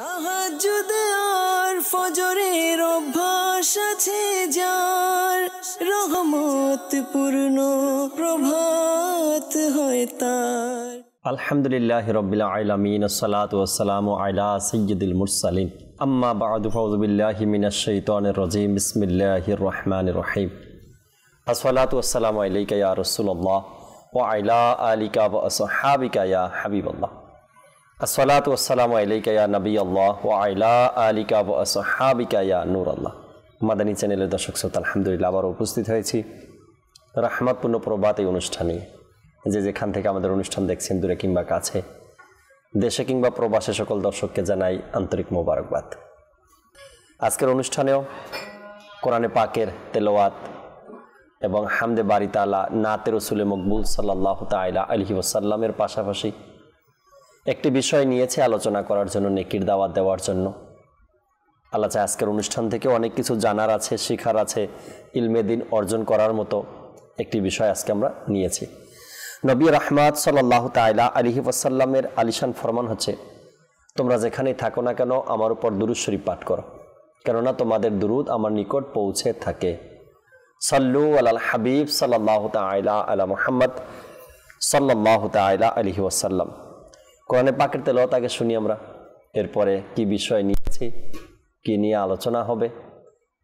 তাহাজ্জুদ আর ফজরের অভ্যাস আছে যার, রহমত পূর্ণ প্রভাত হয় তার। আলহামদুলিল্লাহি রাব্বিল আলামিন, আসসালাতু ওয়াসসালামু আলা সাইয়্যিদিল মুরসালিন, আম্মা বা'দু, ফাউযু বিল্লাহি মিনাশ শাইতানির রাজীম, বিসমিল্লাহির রহমানির রহিম। আসসালাতু ওয়াসসালামু আলাইকা ইয়া রাসূলুল্লাহ ওয়া আলা আলিকা ওয়া আসহাবিকা ইয়া হাবিবাল্লাহ। আসসালাতু ওয়াসসালামু আলাইকা ইয়া নবিয়াল্লাহ ওয়া আলা আলিকা ওয়া আসহাবিকা ইয়া নূরাল্লাহ। মাদানী চ্যানেলের দর্শক শ্রোতা, আলহামদুলিল্লাহ আবার উপস্থিত হয়েছি রহমতপূর্ণ প্রভাত এই অনুষ্ঠানে। যেখান থেকে আমাদের অনুষ্ঠান দেখছেন, দূরে কিংবা কাছে, দেশে কিংবা প্রবাসে, সকল দর্শককে জানাই আন্তরিক মোবারকবাদ। আজকের অনুষ্ঠানেও কোরআনে পাকের তেলাওয়াত এবং হামদে বারি তাআলা, নাতে রসুলে মকবুল সাল্লাল্লাহু তাআলা আলাইহি ওয়াসাল্লামের পাশাপাশি একটি বিষয় নিয়েছে আলোচনা করার জন্য, নেকির দাওয়াত দেওয়ার জন্য। আল্লাহ চায় আজকের অনুষ্ঠান থেকে অনেক কিছু জানার আছে, শিখার আছে, ইলমে দ্বীন অর্জন করার মতো একটি বিষয় আজকে আমরা নিয়েছি। নবী রাহমাত সাল্লাল্লাহু তাআলা আলাইহি ওয়াসাল্লামের আলিশান ফরমান হচ্ছে, তোমরা যেখানেই থাকো না কেন আমার উপর দুরূদ শরীফ পাঠ করো, কেননা তোমাদের দুরূদ আমার নিকট পৌঁছে থাকে। সাল্লু আলাল হাবিব সাল্লাল্লাহু তাআলা আলা মুহাম্মদ সাল্লাল্লাহু তাআলা আলাইহি ওয়াসাল্লাম। কোরআনে পাকের তেলাওয়াত আগে শুনি আমরা, এরপরে কি বিষয় নিয়েছি, কি নিয়ে আলোচনা হবে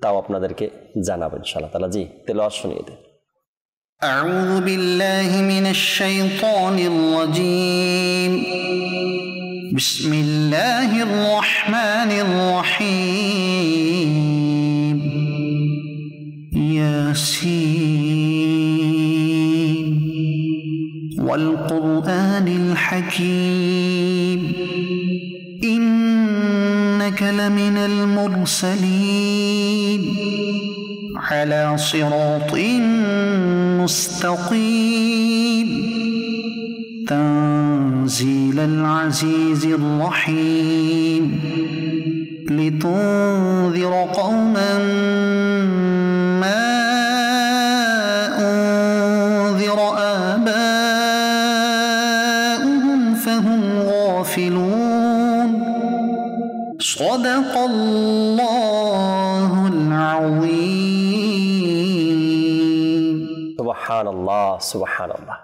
তাও আপনাদেরকে জানাবো ইনশাআল্লাহ তাআলা। জি, তেলাওয়াত শুনিয়ে দেন। أعوذ بالله من الشيطان الرجيم. بسم الله الرحمن الرحيم. ياسين والقرآن الحكيم إنك لمن المرسلين على صراط مستقيم تنزيل العزيز الرحيم لتنذر قوما ما أنذر آباؤهم فهم غافلون. صدق الله العظيم. সুবহানাল্লাহ, সুবহানাল্লাহ।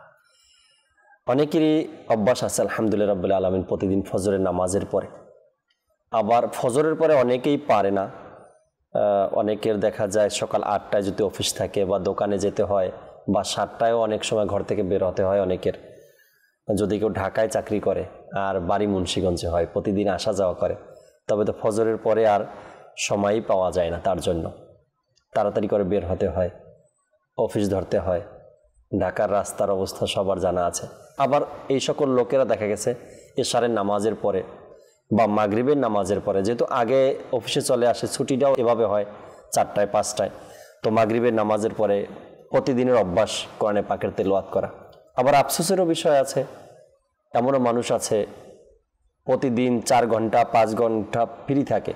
অনেকেরই অভ্যাস আছে আলহামদুলিল্লাহ রাব্বুল আলামিন প্রতিদিন ফজরের নামাজের পরে, আবার ফজরের পরে অনেকেই পারে না। অনেকের দেখা যায় সকাল 8টায় যদি অফিস থাকে বা দোকানে যেতে হয়, বা 7টায়ও অনেক সময় ঘর থেকে বের হতে হয় অনেকের, যদি কেউ ঢাকায় চাকরি করে আর বাড়ি মুন্সিগঞ্জে হয়, প্রতিদিন আসা যাওয়া করে, তবে তো ফজরের পরে আর সময়ই পাওয়া যায় না, তার জন্য তাড়াতাড়ি করে বের হতে হয়, অফিস ধরতে হয়। ঢাকার রাস্তার অবস্থা সবার জানা আছে। আবার এই সকল লোকেরা দেখা গেছে এশারের নামাজের পরে বা মাগরিবের নামাজের পরে, যেহেতু আগে অফিসে চলে আসে, ছুটিটাও এভাবে হয় 4টায় 5টায়, তো মাগরিবের নামাজের পরে প্রতিদিনের অভ্যাস কোরআনে পাকের তেলাওয়াত করা। আবার আফসোসেরও বিষয় আছে, এমনও মানুষ আছে প্রতিদিন 4 ঘন্টা 5 ঘন্টা ফ্রি থাকে।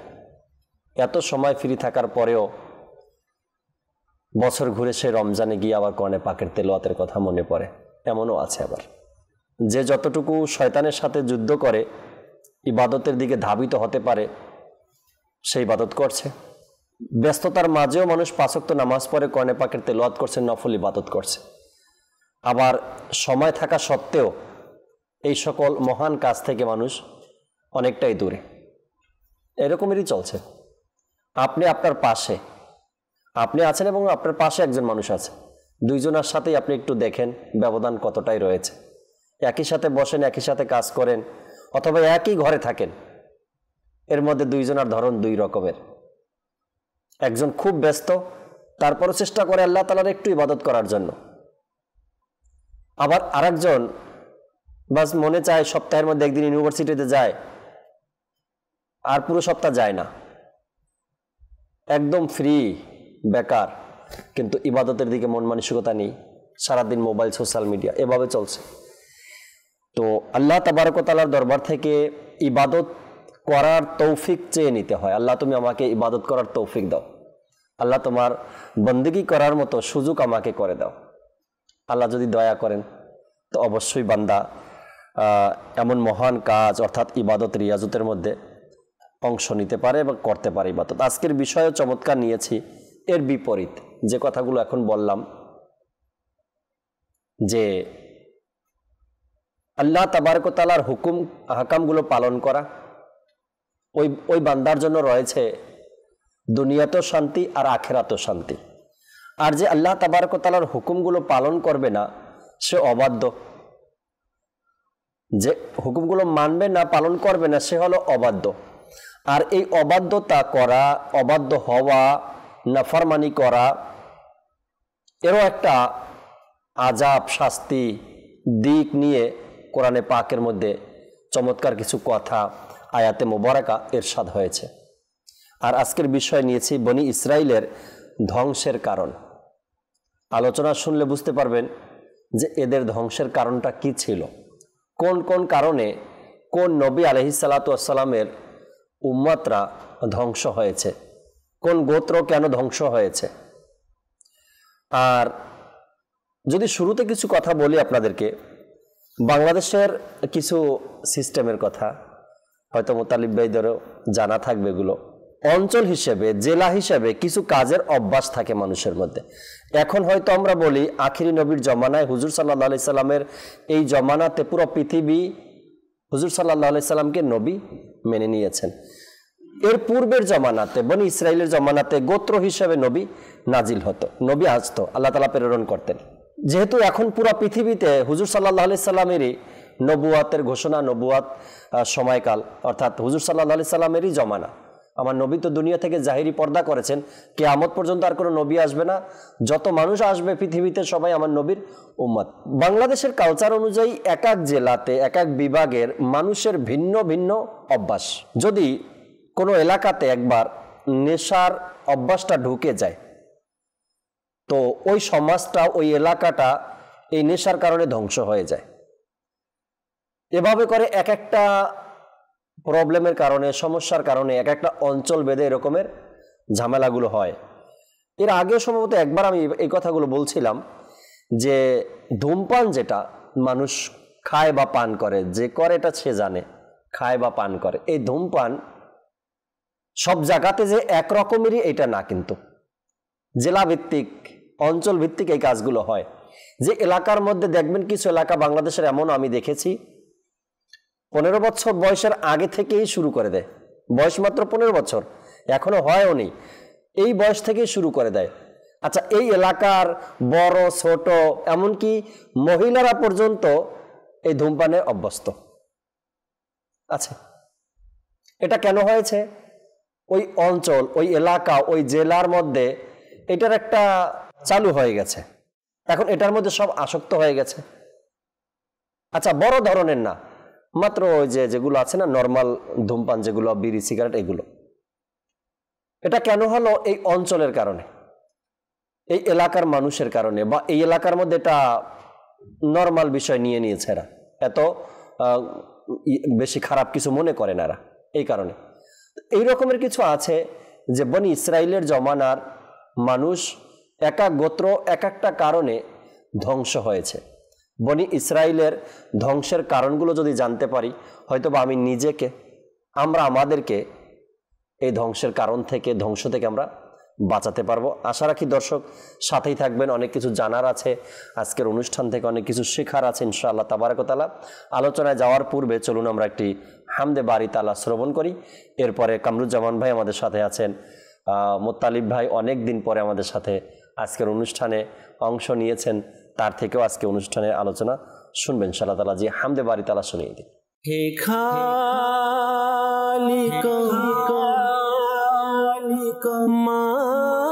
এত সময় ফ্রি থাকার পরেও বছর ঘুরে সে রমজানে গিয়ে আবার কোরআনে পাকের তেলাওয়াতের কথা মনে পড়ে, এমনও আছে। আবার যে যতটুকু শয়তানের সাথে যুদ্ধ করে ইবাদতের দিকে ধাবিত হতে পারে, সেই ইবাদত করছে। ব্যস্ততার মাঝেও মানুষ 5 ওয়াক্ত নামাজ পড়ে, কোরআনে পাকের তেলাওয়াত করছে, নফল ইবাদত করছে। আবার সময় থাকা সত্ত্বেও এই সকল মহান কাজ থেকে মানুষ অনেকটাই দূরে। এরকমেরই চলছে। আপনি আপনার পাশে আপনি আছেন এবং আপনার পাশে একজন মানুষ আছে, দুইজনের সাথেই আপনি একটু দেখেন ব্যবধান কতটাই রয়েছে। একই সাথে বসেন, একই সাথে কাজ করেন, অথবা একই ঘরে থাকেন, এর মধ্যে দুইজনের ধরন 2 রকমের। একজন খুব ব্যস্ত, তারপরও চেষ্টা করে আল্লাহ তাআলার একটু ইবাদত করার জন্য। আবার আরেকজন বাস মনে চায় সপ্তাহের মধ্যে একদিন ইউনিভার্সিটিতে যায়, আর পুরো সপ্তাহ যায় না, একদম ফ্রি, বেকার, কিন্তু ইবাদতের দিকে মন মানসিকতা নেই, সারাদিন মোবাইল, সোশ্যাল মিডিয়া, এভাবে চলছে। তো আল্লাহ তাবারক ওয়া তাআলার দরবার থেকে ইবাদত করার তৌফিক চেয়ে নিতে হয়। আল্লাহ তুমি আমাকে ইবাদত করার তৌফিক দাও, আল্লাহ তোমার বন্দেগী করার মতো সুযোগ আমাকে করে দাও। আল্লাহ যদি দয়া করেন তো অবশ্যই বান্দা এমন মহান কাজ অর্থাৎ ইবাদত রিয়াজতের মধ্যে অংশ নিতে পারে বা করতে পারে ইবাদত। আজকের বিষয়ও চমৎকার নিয়েছি, এর বিপরীত যে কথাগুলো এখন বললাম, যে আল্লাহ তাবারক ওয়া তাআলার হুকুম আহকামগুলো পালন করা, ওই বান্দার জন্য রয়েছে দুনিয়াতেও শান্তি আর আখিরাতেও শান্তি। আর যে আল্লাহ তাবারক ওয়া তাআলার হুকুমগুলো পালন করবে না, সে অবাধ্য। যে হুকুমগুলো মানবে না, পালন করবে না, সে হলো অবাধ্য। আর এই অবাধ্যতা করা, অবাধ্য হওয়া, নাফরমানি করা, এরও একটা আযাব, শাস্তি দিক নিয়ে কোরআনে পাকের মধ্যে চমৎকার কিছু কথা আয়াতে মোবারকা ইরশাদ হয়েছে। আর আজকের বিষয় নিয়েছি বনি ইসরাইলের ধ্বংসের কারণ। আলোচনা শুনলে বুঝতে পারবেন যে এদের ধ্বংসের কারণটা কি ছিল, কোন কোন কারণে কোন নবী আলাইহিসসালাতু ওয়াসসালামের উম্মতরা ধ্বংস হয়েছে, কোন গোত্র কেন ধ্বংস হয়েছে। আর যদি শুরুতে কিছু কথা বলি আপনাদেরকে, বাংলাদেশের কিছু সিস্টেমের কথা, হয়তো মোতালিব ভাইদেরও জানা থাকবে। এগুলো অঞ্চল হিসেবে, জেলা হিসেবে কিছু কাজের অভ্যাস থাকে মানুষের মধ্যে। এখন হয়তো আমরা বলি আখিরি নবীর জমানায়, হুজুর সাল্লাল্লাহু আলাইহি সাল্লামের এই জমানাতে পুরো পৃথিবী হুজুর সাল্লাল্লাহু আলাইহি সাল্লামকে নবী মেনে নিয়েছেন। এর পূর্বের জমানাতে, বনি ইসরাইলের জমানাতে গোত্র হিসেবে নবী নাজিল হতো, নবী আসতো, আল্লাহ তাআলা প্রেরণ করতেন। যেহেতু এখন পুরো পৃথিবীতে হুজুর সাল্লাল্লাহু আলাইহি সাল্লামেরই নবুয়াতের ঘোষণা, নবুয়াত সময়কাল, অর্থাৎ হুজুর সাল্লাল্লাহু আলাইহি সাল্লামেরই জমানা। আমার নবী তো দুনিয়া থেকে জাহিরি পর্দা করেছেন, কিয়ামত পর্যন্ত আর কোনো নবী আসবে না, যত মানুষ আসবে পৃথিবীতে সবাই আমার নবীর উম্মত। বাংলাদেশের কালচার অনুযায়ী এক এক জেলাতে, এক এক বিভাগের মানুষের ভিন্ন ভিন্ন অভ্যাস। যদি কোনো এলাকাতে একবার নেশার অভ্যাসটা ঢুকে যায়, তো ওই সমাজটা, ওই এলাকাটা এই নেশার কারণে ধ্বংস হয়ে যায়। এভাবে করে এক একটা প্রবলেমের কারণে, সমস্যার কারণে এক একটা অঞ্চল বেঁধে এরকমের ঝামেলাগুলো হয়। এর আগেও সম্ভবত একবার আমি এই কথাগুলো বলছিলাম যে ধূমপান যেটা মানুষ খায় বা পান করে, যে করে এটা সে জানে, খায় বা পান করে। এই ধূমপান সব জায়গাতে যে একরকমেরই এটা না, কিন্তু জেলা ভিত্তিক, অঞ্চল ভিত্তিক এই কাজগুলো হয়। যে এলাকার মধ্যে দেখবেন কিছু এলাকা বাংলাদেশের এমন আমি দেখেছি 15 বছর বয়সের আগে থেকেই শুরু করে দেয়, বয়স মাত্র 15 বছর, এখনো হয়ও নি, এই বয়স থেকেই শুরু করে দেয়। আচ্ছা, এই এলাকার বড় ছোট এমনকি মহিলারা পর্যন্ত এই ধূমপানে অভ্যস্ত আছে। এটা কেন হয়েছে? ওই অঞ্চল, ওই এলাকা, ওই জেলার মধ্যে এটার একটা চালু হয়ে গেছে, এখন এটার মধ্যে সব আসক্ত হয়ে গেছে। আচ্ছা, বড় ধরনের না, মাত্র ওই যেগুলো আছে না নর্মাল ধূমপান, যেগুলো বিড়ি সিগারেট, এগুলো। এটা কেন হলো? এই অঞ্চলের কারণে, এই এলাকার মানুষের কারণে, বা এই এলাকার মধ্যে এটা নর্মাল বিষয় নিয়ে নিয়েছে এরা, এত বেশি খারাপ কিছু মনে করে না এরা, এই কারণে। এই রকমের কিছু আছে যে বনি ইসরাইলের জমানার মানুষ এক এক গোত্র এক একটা কারণে ধ্বংস হয়েছে। বনি ইসরাইলের ধ্বংসের কারণগুলো যদি জানতে পারি, হয়তো বা আমি নিজেকে, আমরা আমাদেরকে এই ধ্বংসের কারণ থেকে, ধ্বংস থেকে আমরা বাঁচাতে পারবো। আশা রাখি দর্শক সাথেই থাকবেন, অনেক কিছু জানার আছে, আজকের অনুষ্ঠান থেকে অনেক কিছু শেখার আছে ইনশাআল্লাহ তাবারাক ওয়া তাআলা। আলোচনায় যাওয়ার পূর্বে চলুন আমরা একটি হামদে বারি তাআলা শ্রবণ করি। এরপরে কামরুজ্জামান ভাই আমাদের সাথে আছেন, মোত্তালিব ভাই অনেক দিন পরে আমাদের সাথে আজকের অনুষ্ঠানে অংশ নিয়েছেন, তার থেকেও আজকে অনুষ্ঠানের আলোচনা শুনবেন ইনশাআল্লাহ তাআলা। জি, হামদে বারি তাআলা শুনিয়ে দিন। হে খালিক মালিক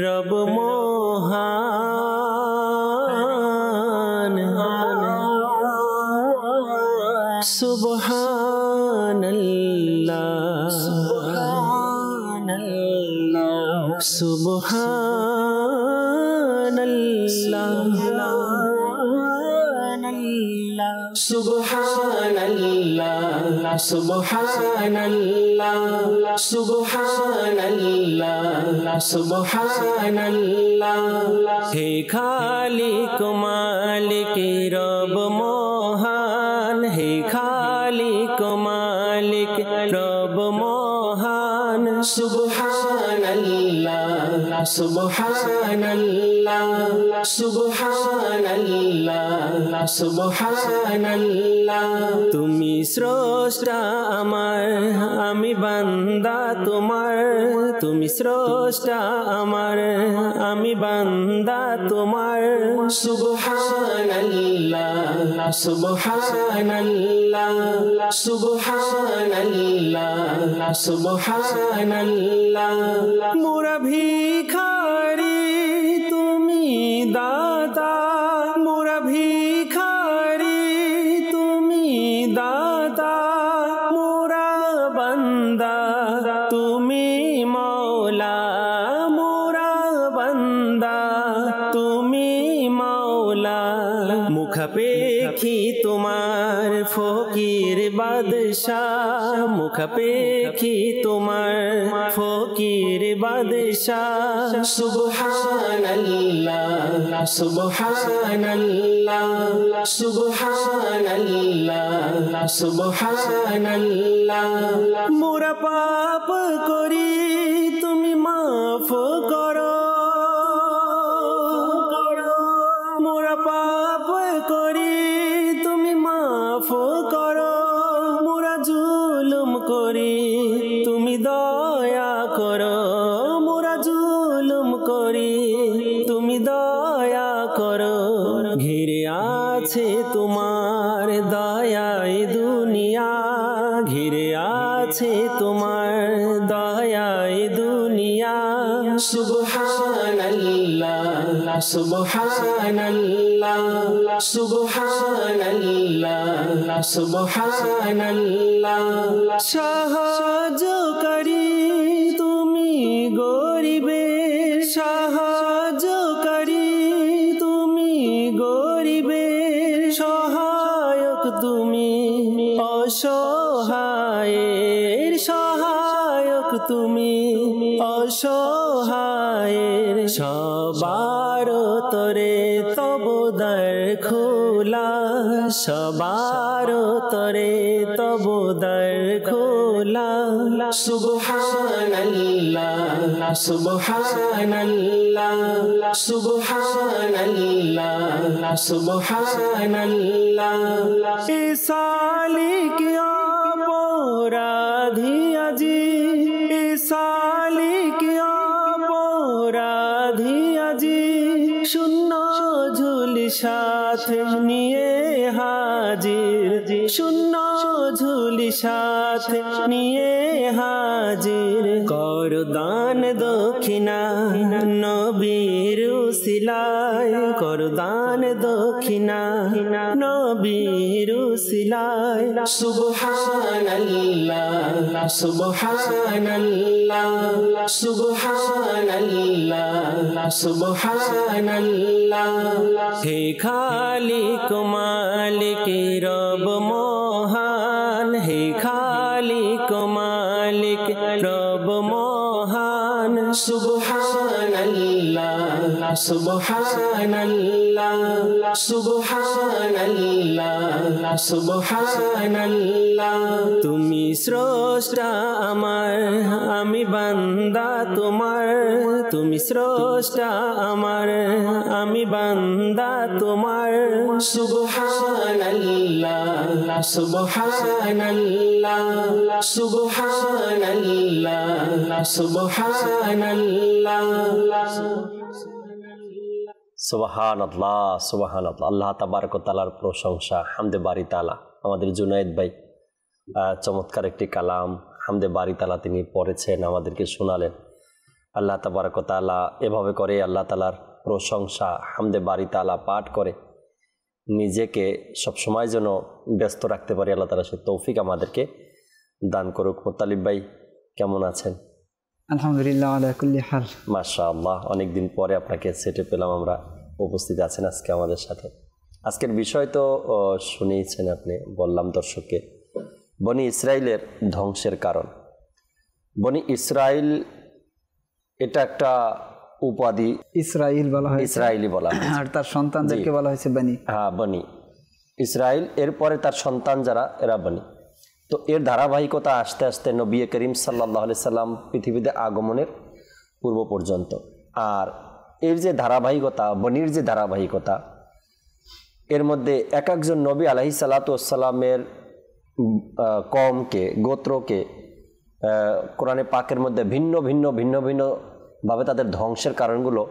রব মহান, সুবহানাল্লাহ সুবহানাল্লাহ সুবহানাল্লাহ সুবহানাল্লাহ সুবহানাল্লাহ। হে খালিক মালিক রব মহান, সুবহানাল্লাহ সুবহানাল্লাহ সুবহানাল্লাহ তুমি স্রষ্টা আমার আমি বান্দা তোমার তুমি স্রষ্টা আমার আমি বান্দা তোমার সুবহানাল্লাহ সুবহানাল্লাহ সুবহানাল্লাহ সুবহানাল্লাহ মোরা ভিখারি তুমি দাতা মোরা ভিখারি তুমি দাতা মোরা বান্দা তুমি মওলা মোরা বান্দা তুমি মওলা মুখাপেক্ষী তোমার ফকির বাদশাহ মুখাপেক্ষী তোমার ফকির বাদশাহ সুবহানাল্লাহ সুবহানাল্লাহ সুবহানাল্লাহ সুবহানাল্লাহ মোরা পাপ করি তুমি মাফ করো মোরা পাপ করি তুমি মাফ করো মোরা জুলুম করি তুমি দয়া করো মোরা জুলুম করি তুমি দয়া করো ঘিরে আছে তোমার দয়াই দুনিয়া ঘিরে আছে তোমার দয়াই দুনিয়া সুবহানাল্লাহ সুবহানাল্লাহ সুবহানাল্লাহ সুবহানাল্লাহ সাহায্যকারী তুমি গরিবের সাহায্যকারী তুমি গরিবের সহায়ক তুমি অসহায়ের সহায়ক তুমি অসহায়ের সবার তরে তব দ্বার খোলা সবার তরে তব দ্বার খোলা সুবহানাল্লাহ সুবহানাল্লাহ সুবহানাল্লাহ সুবহানাল্লাহ এ সালিক অপরাধী আজি এ সালিক অপরাধী আজি শূন্য ঝুলি সাথে নিয়ে হাজির শূন্য ঝুলি সাথে নিয়ে হাজির কর দান দক্ষিণা নবীর উসিলায় কর দান দক্ষিণা নবীর উসিলায় সুবহানাল্লাহ সুবহানাল্লাহ সুবহানাল্লাহ সুবহানাল্লাহ হে খালিক মালিক রব মহান হে খালিক মালিক রব মহান সুবহানাল্লাহ সুবহানাল্লাহ সুবহানাল্লাহ সুবহানাল্লাহ তুমি স্রষ্টা আমার আমি বান্দা তোমার তুমি স্রষ্টা আমার আমি বান্দা তোমার সুবহানাল্লাহ সুবহানাল্লাহ সুবহানাল্লাহ সুবহানাল্লাহ সুবহানাল্লাহ সুবহানাল্লাহ আল্লাহ তাবারক ওয়া তাআলার প্রশংসা হামদে বারি তাআলা আমাদের জুনায়েদ ভাই চমৎকার একটি কালাম হামদে বারি তাআলা তিনি পড়েছেন আমাদেরকে শোনালেন আল্লাহ তাবারক ওয়া তাআলা এভাবে করে আল্লাহ তাআলার প্রশংসা হামদে বারি তাআলা পাঠ করে নিজেকে সবসময় যেন ব্যস্ত রাখতে পারি আল্লাহ তাআলা সে তৌফিক আমাদেরকে দান করুক মুত্তালিব ভাই কেমন আছেন আলহামদুলিল্লাহ আলা কুল্লি হাল মাশাআল্লাহ অনেকদিন পরে আপনাকে সেটে পেলাম আমরা উপস্থিত আছেন আজকে আমাদের সাথে আজকের বিষয় তো শুনেইছেন আপনি বললাম দর্শককে বনি ইসরাইলের ধ্বংসের কারণ বনি ইসরাইল এটা একটা উপাধি ইসরাইল বলা হয় ইসরাইলি বলা হয় আর তার সন্তানদেরকে বলা হয়েছে বনি হ্যাঁ বনি ইসরাইল এরপরে তার সন্তান যারা এরা বনি তো এর ধারাবাহিকতা আস্তে আস্তে নবী করিম সাল্লাল্লাহু আলাইহি সাল্লাম পৃথিবীতে আগমনের পূর্ব পর্যন্ত আর এর যে ধারাবাহিকতা, বনির যে ধারাবাহিকতা, এর মধ্যে এক একজন নবী আলাইহিস সালাতু ওয়াস সালামের কওমকে, গোত্রকে কোরআনে পাকের মধ্যে ভিন্ন ভিন্ন ভিন্ন ভিন্নভাবে তাদের ধ্বংসের কারণগুলো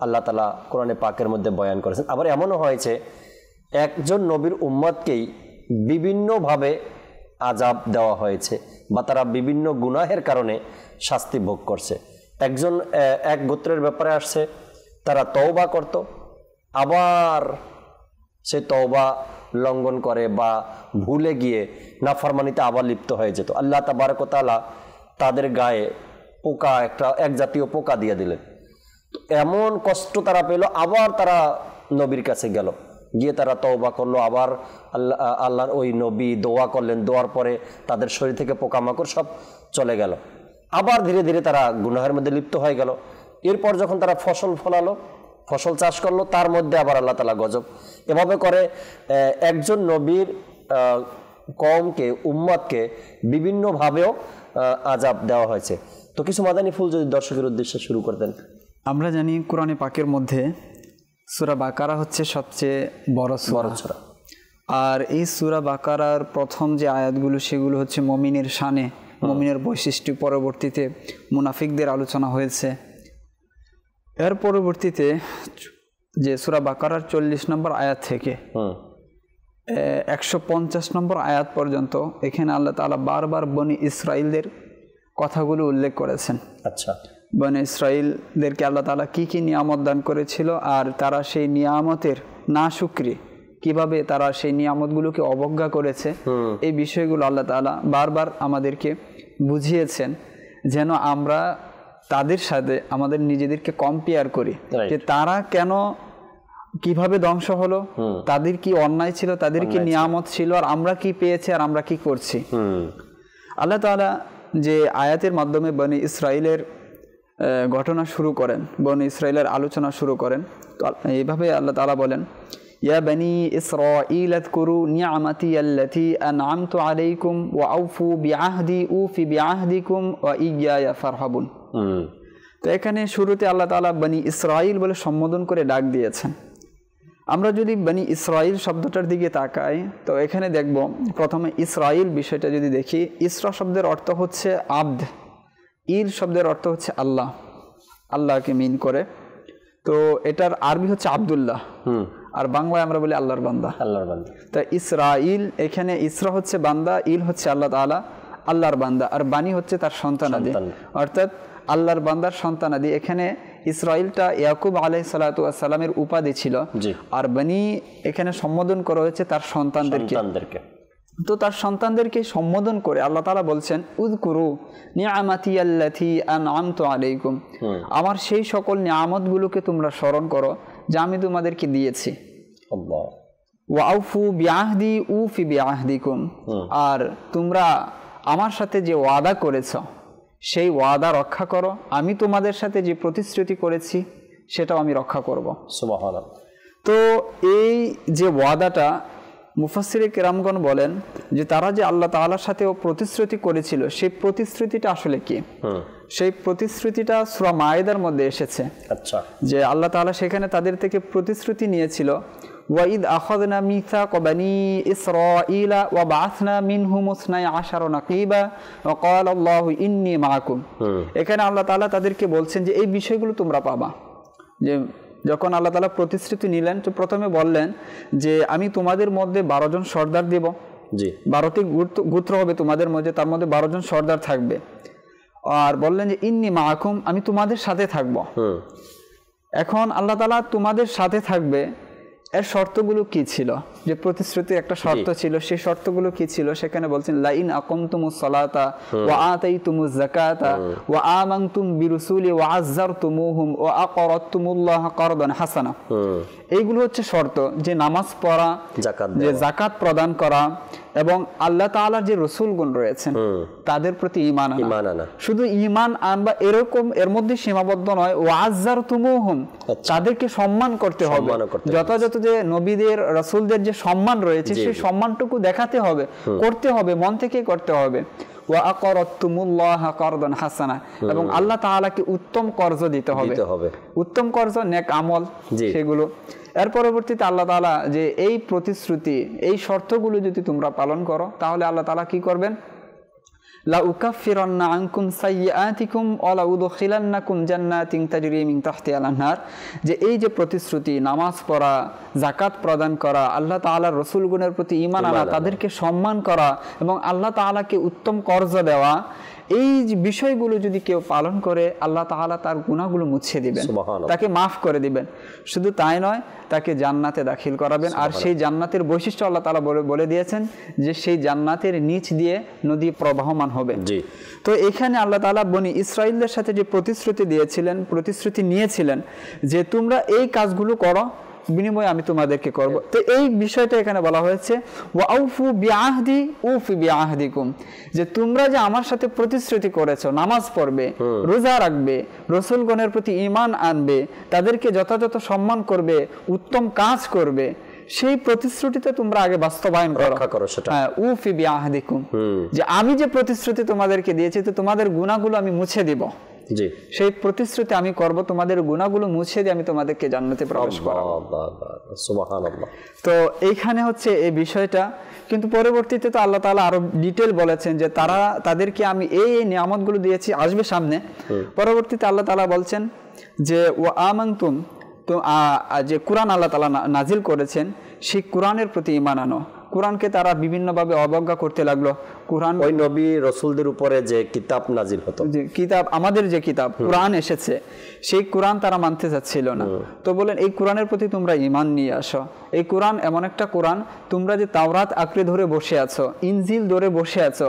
আল্লাহ তাআলা কোরআনে পাকের মধ্যে বয়ান করেছেন। আবার এমনও হয়েছে একজন নবীর উম্মতকেই বিভিন্নভাবে আযাব দেওয়া হয়েছে বা তারা বিভিন্ন গুনাহের কারণে শাস্তি ভোগ করছে। এক গোত্রের ব্যাপারে আসছে, তারা তওবা করত, আবার সে তওবা লঙ্ঘন করে বা ভুলে গিয়ে নাফরমানিতে আবার লিপ্ত হয়ে যেত। আল্লাহ তাবারক ওয়া তাআলা তাদের গায়ে পোকা, এক জাতীয় পোকা দিয়ে দিলেন। এমন কষ্ট তারা পেল, আবার তারা নবীর কাছে গেল, গিয়ে তারা তওবা করলো, আবার আল্লাহর ওই নবী দোয়া করলেন, দোয়ার পরে তাদের শরীর থেকে পোকামাকড় সব চলে গেল, আবার ধীরে ধীরে তারা গুনাহের মধ্যে লিপ্ত হয়ে গেল। এরপর যখন তারা ফসল ফলালো, ফসল চাষ করলো, তার মধ্যে আবার আল্লাহ তাআলা গজব। এভাবে করে একজন নবীর কওমকে, উম্মতকে বিভিন্নভাবেও আযাব দেওয়া হয়েছে। তো কিছু মাদানী ফুল যদি দর্শকের উদ্দেশ্যে শুরু করতেন। আমরা জানি কোরআনে পাকের মধ্যে সূরা বাকারা হচ্ছে সবচেয়ে বড় সূরা, আর এই সূরা বাকারার প্রথম যে আয়াতগুলো সেগুলো হচ্ছে মুমিনের শানে, মুমিনের বৈশিষ্ট্য। পরবর্তীতে মুনাফিকদের আলোচনা হয়েছে। এর পরবর্তীতে যে সূরা বাকারার 40 নম্বর আয়াত থেকে 150 নম্বর আয়াত পর্যন্ত এখানে আল্লাহ তাআলা বারবার বনি ইসরাইলদের কথাগুলো উল্লেখ করেছেন। আচ্ছা, বনি ইসরাইলদেরকে আল্লাহ তাআলা কি কি নিয়ামত দান করেছিল, আর তারা সেই নিয়ামতের নাশুকরি কিভাবে তারা সেই নিয়ামতগুলোকে অবজ্ঞা করেছে, এই বিষয়গুলো আল্লাহ তাআলা বারবার আমাদেরকে বুঝিয়েছেন, যেন আমরা তাদের সাথে আমাদের নিজেদেরকে কম্পেয়ার করি যে তারা কেন, কিভাবে ধ্বংস হলো, তাদের কি অন্যায় ছিল, তাদের কি নিয়ামত ছিল, আর আমরা কি পেয়েছি আর আমরা কি করছি। আল্লাহ তাআলা যে আয়াতের মাধ্যমে বনি ইসরাইলের ঘটনা শুরু করেন, বনি ইসরাইলের আলোচনা শুরু করেন, তো এইভাবে আল্লাহ তাআলা বলেন, ইয়া বনি ইসরাঈল আযকুরু নি'মাতি আল্লাতী আন'আমতু আলাইকুম ওয়া আউফু বিআহদি উফি বিআহদিকুম ওয়া ইয়্যায়া ফারহাবুন। তো এখানে শুরুতে আল্লাহ তাআলা বনি ইসরাইল বলে সম্বোধন করে ডাক দিয়েছেন। আমরা যদি বনি ইসরাইল শব্দটার দিকে তাকাই, তো এখানে দেখব প্রথমে ইসরাইল বিষয়টা যদি দেখি, ইসরা শব্দের অর্থ হচ্ছে আব্দ, ইল শব্দের অর্থ হচ্ছে আল্লাহ, আল্লাহকে মিন করে। তো এটার আরবি হচ্ছে আব্দুল্লাহ, আর বাংলায় আমরা বলি আল্লাহর বান্দা, আল্লাহর বান্দা। তা ইসরাইল, এখানে ইসরা হচ্ছে বান্দা, ইল হচ্ছে আল্লাহ তাআলা, আল্লাহর বান্দা, আর বানি হচ্ছে তার সন্তানাদি, অর্থাৎ আল্লাহর বান্দার সন্তানাদি। এখানে ইসরাইলটা ইয়াকুব আলাইহিস সালাতু ওয়াস সালামের উপাধি ছিল, আর বনি এখানে সম্বোধন করা হয়েছে তার সন্তানদেরকে। তো তার সন্তানদেরকে সম্বোধন করে আল্লাহ তাআলা বলছেন, উযকুরু নি'মাতি আল্লাতী আন'আমতু আলাইকুম, আমার সেই সকল নিয়ামতগুলোকে তোমরা স্মরণ করো যা আমি তোমাদেরকে দিয়েছি। আল্লাহ। ওয়া আউফু বিআহদি উফি বিআহদিকুম, আর তোমরা আমার সাথে যে ওয়াদা করেছো সেই ওয়াদা রক্ষা করো, আমি তোমাদের সাথে যে প্রতিশ্রুতি করেছি সেটাও আমি রক্ষা করব। সুবহানাল্লাহ। তো এই যে ওয়াদাটা, মুফাসসিরে কেরামগণ বলেন যে তারা যে আল্লাহ তাআলার সাথে প্রতিশ্রুতি করেছিল, সেই প্রতিশ্রুতিটা আসলে কি? সেই প্রতিশ্রুতিটা সূরা মায়েদার মধ্যে এসেছে। আচ্ছা, যে আল্লাহ তাআলা সেখানে তাদের থেকে প্রতিশ্রুতি নিয়েছিল, ওয়াইদ আখাযনা মিসাকা বনি ইসরাঈলা ওয়া বা'আথনা মিনহুম 12 নাকীবা ওয়া ক্বালা আল্লাহু ইন্নী মাআকুম। এখানে আল্লাহ তাআলা তাদেরকে বলছেন যে এই বিষয়গুলো তোমরা পাবা। যে যখন আল্লাহ তাআলা প্রতিশ্রুতি নিলেন, তো প্রথমে বললেন যে আমি তোমাদের মধ্যে 12 জন সর্দার দেব, 12টি গোত্র হবে তোমাদের মধ্যে, তার মধ্যে 12 জন সর্দার থাকবে, আর বললেন যে ইন্নী মাআকুম, আমি তোমাদের সাথে থাকব। এখন আল্লাহ তাআলা তোমাদের সাথে থাকবে, এর শর্তগুলো কি ছিল? যে প্রতিশ্রুতির একটা শর্ত ছিল, সেই শর্তগুলো কি ছিল? সেখানে বলছেন, লাইন আকামতুমুস সালাতা ওয়া আতাইতুমুজ যাকাতা ওয়া আমানতুম বিরুসুলি ওয়া আযযারতুমুহুম ওয়া আকরাতুমুল্লাহ কারদান হাসানা। এইগুলো হচ্ছে শর্ত, যে নামাজ পড়া, যে যাকাত প্রদান করা, এবং আল্লাহ তাআলার যে রাসূলগণ রয়েছেন তাদের প্রতি ঈমান আনা। শুধু ঈমান আনবা এরকম এর মধ্যে সীমাবদ্ধ নয়, ওয়া আযযারতুমুহুম, তাদেরকে সম্মান করতে হবে, যথাযথ যে নবীদের রাসূলদের যে সম্মান রয়েছে সেই সম্মানটুকু দেখাতে হবে, করতে হবে, মন থেকে করতে হবে। ওয়া আকরাতুমুল্লাহা কারদান হাসানা, এবং আল্লাহ তাআলাকে উত্তম কর্জ দিতে হবে। উত্তম কর্জ নেক আমল, সেগুলো। এর পরবর্তীতে আল্লাহ তাআলা যে এই প্রতিশ্রুতি, এই শর্তগুলো যদি তোমরা পালন করো, তাহলে আল্লাহ তাআলা কি করবেন? লা উকাফিরান্না আনকুম সাইয়্যাতিকুম ওয়া লা উদখিলান্নাকুম জান্নাতিন তাজরি মিন তাহতিহাল আনহার, যে এই যে প্রতিশ্রুতি, নামাজ পড়া, যাকাত প্রদান করা, আল্লাহ তাআলার রাসূলগণের প্রতি ঈমান আনা, তাদেরকে সম্মান করা এবং আল্লাহ তাআলাকে উত্তম কর্জ দেওয়া, এই বিষয়গুলো যদি কেউ পালন করে, আল্লাহ তাআলা তার গুনাহগুলো মুছে দিবেন, তাকে মাফ করে দিবেন। শুধু তাই নয়, তাকে জান্নাতে দাখিল করাবেন। আর সেই জান্নাতের বৈশিষ্ট্য আল্লাহ তাআলা বলে দিয়েছেন যে সেই জান্নাতের নিচ দিয়ে নদী প্রবাহমান হবে। তো এখানে আল্লাহ তাআলা বনি ইসরাইলদের সাথে যে প্রতিশ্রুতি নিয়েছিলেন যে তোমরা এই কাজগুলো করো, বিনিময়ে আমি তোমাদেরকে করব। তো এই বিষয়টা এখানে বলা হয়েছে ওয়াউফু বিআহদি উফি বিআহদিকুম, যে তোমরা যে আমার সাথে প্রতিশ্রুতি করেছো, নামাজ পড়বে, রোজা রাখবে, রাসূলগণের প্রতি ঈমান আনবে, তাদেরকে যথাযথ সম্মান করবে, উত্তম কাজ করবে, সেই প্রতিশ্রুতিতে তোমরা আগে বাস্তবায়ন করো। হ্যাঁ, উফি বিআহদিকুম, যে আমি যে প্রতিশ্রুতি তোমাদেরকে দিয়েছি, তো তোমাদের গুনাহগুলো আমি মুছে দিব, সেই প্রতিশ্রুতি আমি করব, তোমাদের গুনাহগুলো মুছে দিয়ে আমি তোমাদেরকে জান্নাতে প্রবেশ করাবো। সুবহানাল্লাহ। তো এইখানে হচ্ছে এই বিষয়টা। কিন্তু পরবর্তীতে তো আল্লাহ তাআলা আরো ডিটেইল বলেছেন যে তাদেরকে আমি এই নিয়ামতগুলো দিয়েছি, আসবে সামনে। পরবর্তীতে আল্লাহ তাআলা বলছেন যে ওয়া আমানতুম, তো যে কোরআন আল্লাহ তাআলা নাজিল করেছেন, সেই কোরআনের প্রতি ঈমান আনো। কোরআনকে তারা বিভিন্নভাবে অবজ্ঞা করতে লাগলো। কোরআন ওই নবী রাসূলদের উপরে যে কিতাব নাজিল হতো, যে কিতাব, আমাদের যে কিতাব কোরআন এসেছে, সেই কোরআন তারা মানতে চাচ্ছিল না। তো বলেন এই কোরআনের প্রতি তোমরা ঈমান নিয়ে আসো। এই কোরআন এমন একটা কোরআন, তোমরা যে তাওরাত আঁকড়ে ধরে বসে আছো, ইনজিল ধরে বসে আছো,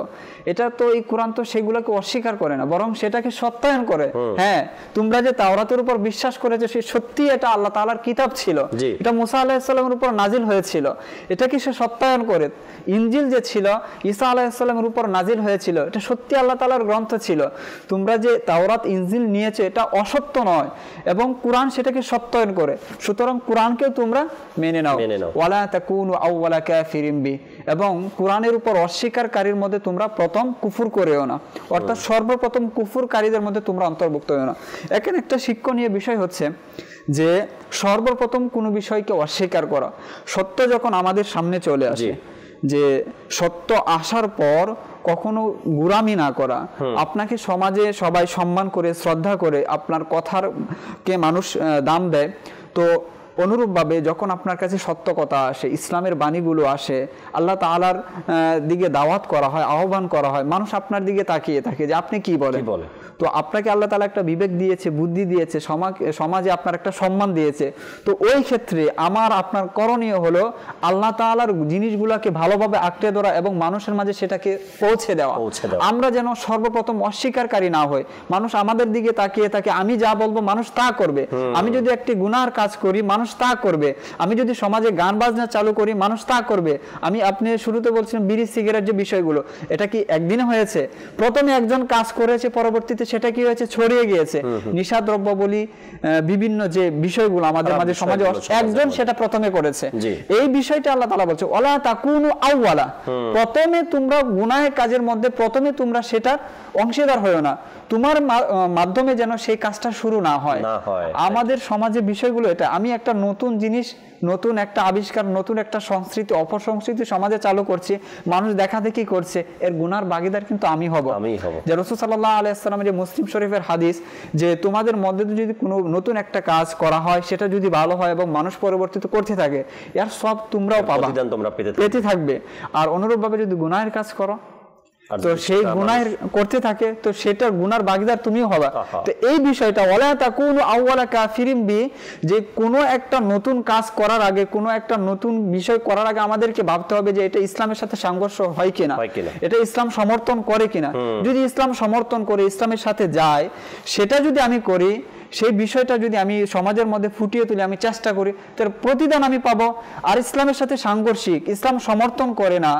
এটা তো এই কোরআন তো সেগুলোকে অস্বীকার করে না, বরং সেটাকে সত্যায়ন করে। হ্যাঁ, তোমরা যে তাওরাতের উপর বিশ্বাস করেছো, সে সত্যি এটা আল্লাহ তাআলার কিতাব ছিল, এটা মুসা আলাইহিস সালামের উপর নাজিল হয়েছিল, এটাকে সে সত্যায়ন করে। ইনজিল যে ছিল, ঈসা আলাইহিস সালামের উপর নাজিল হয়েছিল, এটা সত্যি আল্লাহ তাআলার গ্রন্থ ছিল। তোমরা যে তাওরাত ইনজিল নিয়েছো, এটা অসত্য নয়, এবং কোরআন সেটাকে সত্যায়ন করে। সুতরাং কোরআনকেও তোমরা মেনে নাও। ওয়ালা তাকুনু আউওয়ালা কাফিরিন বি, এবং কোরআনের উপর অস্বীকারীর মধ্যে তোমরা প্রথম কুফর করেও না, অর্থাৎ সর্বপ্রথম কুফরকারীদের মধ্যে তোমরা অন্তর্ভুক্ত হও না। এখানে একটা শিক্ষণীয় বিষয় হচ্ছে যে সর্বপ্রথম কোনো বিষয়কে অস্বীকার করা। সত্য যখন আমাদের সামনে চলে আসে, যে সত্য আসার পর কখনো গুরামি না করা, আপনাকে সমাজে সবাই সম্মান করে, শ্রদ্ধা করে, আপনার কথার কে মানুষ দাম দেয়। তো অনুরূপভাবে যখন আপনার কাছে সত্য কথা আসে, ইসলামের বাণীগুলো আসে, আল্লাহ তাআলার দিকে দাওয়াত করা হয়, আহ্বান করা হয়, মানুষ আপনার দিকে তাকিয়ে থাকে যে আপনি কি বলেন। তো আপনাকে আল্লাহ তাআলা একটা বিবেক দিয়েছে, বুদ্ধি দিয়েছে, সমাজে আপনার একটা সম্মান দিয়েছে। তো ওই ক্ষেত্রে আমার আপনার করণীয় হলো আল্লাহ তাআলার জিনিসগুলোকে ভালোভাবে আঁকড়ে ধরা এবং মানুষের মাঝে সেটাকে পৌঁছে দেওয়া। আমরা যেন সর্বপ্রথম অস্বীকারী না হই। মানুষ আমাদের দিকে তাকিয়ে থাকে, আমি যা বলবো মানুষ তা করবে। আমি যদি একটি গুনার কাজ করি, মানুষ তা করবে। আমি যদি সমাজে গান বাজনা চালু করি, মানুষ তা করবে। আপনি শুরুতে বলছিলেন বিড়ি সিগারেট যে বিষয়গুলো, এটা কি একদিনে হয়েছে? প্রথমে একজন কাজ করেছে, পরবর্তীতে সেটা কি হয়েছে, ছড়িয়ে গিয়েছে। নিশাদ্রব্য বলি, বিভিন্ন যে বিষয়গুলো আমাদের মাঝে সমাজে, একজন সেটা প্রথমে করেছে। এই বিষয়টা আল্লাহ তাআলা বলছে ওয়ালা তাকুনু আউওয়ালা, প্রথমে তোমরা গুনাহের কাজের মধ্যে প্রথমে তোমরা সেটার অংশীদার হয়ো না, তোমার মাধ্যমে যেন সেই কাজটা শুরু না হয়। আমাদের সমাজে বিষয়গুলো এটা। আমি একটা নতুন জিনিস, নতুন একটা আবিষ্কার, নতুন একটা সংস্কৃতি, অপসংস্কৃতি সমাজে চালু করছি, মানুষ দেখা দেখি করছে, এর গুনার ভাগীদার কিন্তু আমি হব। যে রাসূল সাল্লাল্লাহু আলাইহি ওয়াসাল্লামের যে মুসলিম শরীফের হাদিস, যে তোমাদের মধ্যে যদি কোনো নতুন একটা কাজ করা হয়, সেটা যদি ভালো হয় এবং মানুষ পরবর্তীতে করতে থাকে, এর সব তোমরাও পাবা, পেতে থাকবে। আর অনুরূপভাবে যদি গুনাহের কাজ করো, তো সেই গুনাহের করতে থাকে, তো সেটার গুনার ভাগীদার তুমিও হবে। তো এই বিষয়টা ওয়ালা তাকুনু আউওয়ালা কাফিরিন বি, যে কোনো একটা নতুন কাজ করার আগে, কোনো একটা নতুন বিষয় করার আগে আমাদেরকে ভাবতে হবে যে এটা ইসলামের সাথে সংঘর্ষ হয় কিনা, এটা ইসলাম সমর্থন করে কিনা। যদি ইসলাম সমর্থন করে, ইসলামের সাথে যায়, সেটা যদি আমি করি, সেই বিষয়টা যদি আমি সমাজের মধ্যে ফুটিয়ে তুলি, আমি চেষ্টা করি, তার প্রতিদান আমি পাবো। আর ইসলামের সাথে সাংঘর্ষিক, ইসলাম সমর্থন করে না,